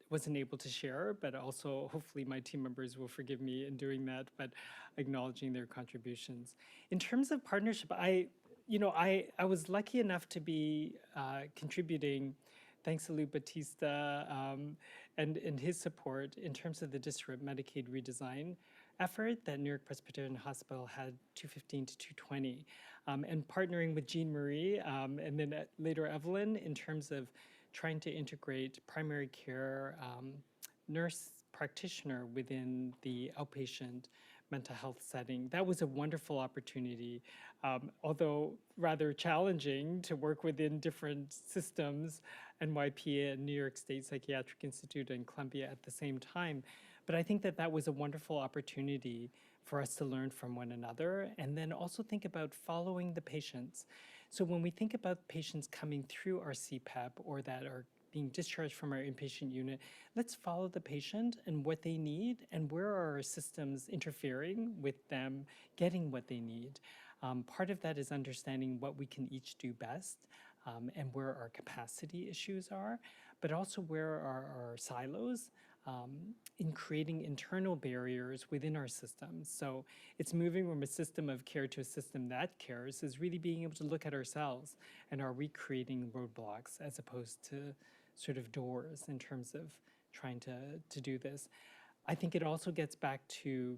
wasn't able to share, but also hopefully my team members will forgive me in doing that, but acknowledging their contributions. In terms of partnership, I was lucky enough to be contributing, thanks to Lou Batista and his support in terms of the disparate Medicaid redesign effort that New York Presbyterian Hospital had 215 to 220, and partnering with Jean Marie and then later Evelyn in terms of trying to integrate primary care nurse practitioner within the outpatient mental health setting. That was a wonderful opportunity, although rather challenging to work within different systems, NYP and New York State Psychiatric Institute and Columbia at the same time. But I think that was a wonderful opportunity for us to learn from one another and then also think about following the patients. So when we think about patients coming through our CPEP or that are being discharged from our inpatient unit, let's follow the patient and what they need and where are our systems interfering with them getting what they need. Part of that is understanding what we can each do best and where our capacity issues are, but also where are our silos in creating internal barriers within our systems. So it's moving from a system of care to a system that cares is really being able to look at ourselves and are we creating roadblocks as opposed to sort of doors in terms of trying to do this. I think it also gets back to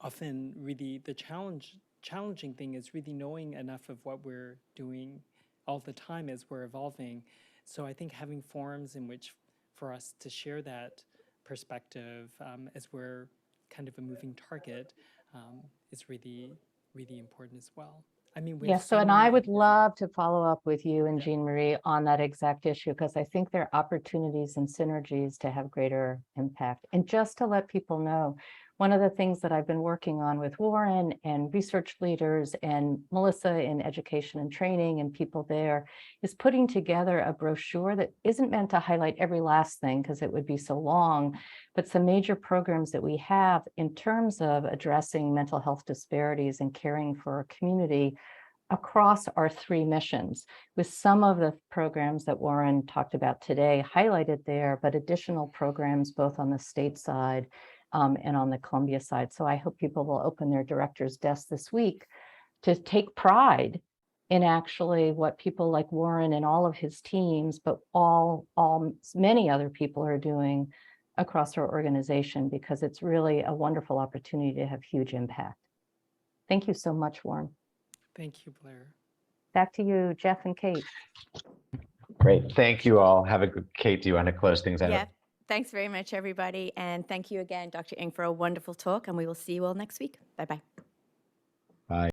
often really the challenging thing is really knowing enough of what we're doing all the time as we're evolving. So I think having forums in which for us to share that perspective as we're kind of a moving target is really, really important as well. I mean, we Yeah, have so, and I many- would love to follow up with you and Yeah. Jean Marie on that exact issue, because I think there are opportunities and synergies to have greater impact. And just to let people know, one of the things that I've been working on with Warren and research leaders and Melissa in education and training and people there is putting together a brochure that isn't meant to highlight every last thing because it would be so long, but some major programs that we have in terms of addressing mental health disparities and caring for our community across our 3 missions, with some of the programs that Warren talked about today highlighted there, but additional programs both on the state side and on the Columbia side. So I hope people will open their director's desk this week to take pride in actually what people like Warren and all of his teams, but many other people are doing across our organization, because it's really a wonderful opportunity to have huge impact. Thank you so much, Warren. Thank you, Blair. Back to you, Jeff and Kate. Great. Thank you all. Have a good, Kate, do you want to close things out? Yeah, thanks very much, everybody. And thank you again, Dr. Ng, for a wonderful talk. And we will see you all next week. Bye-bye.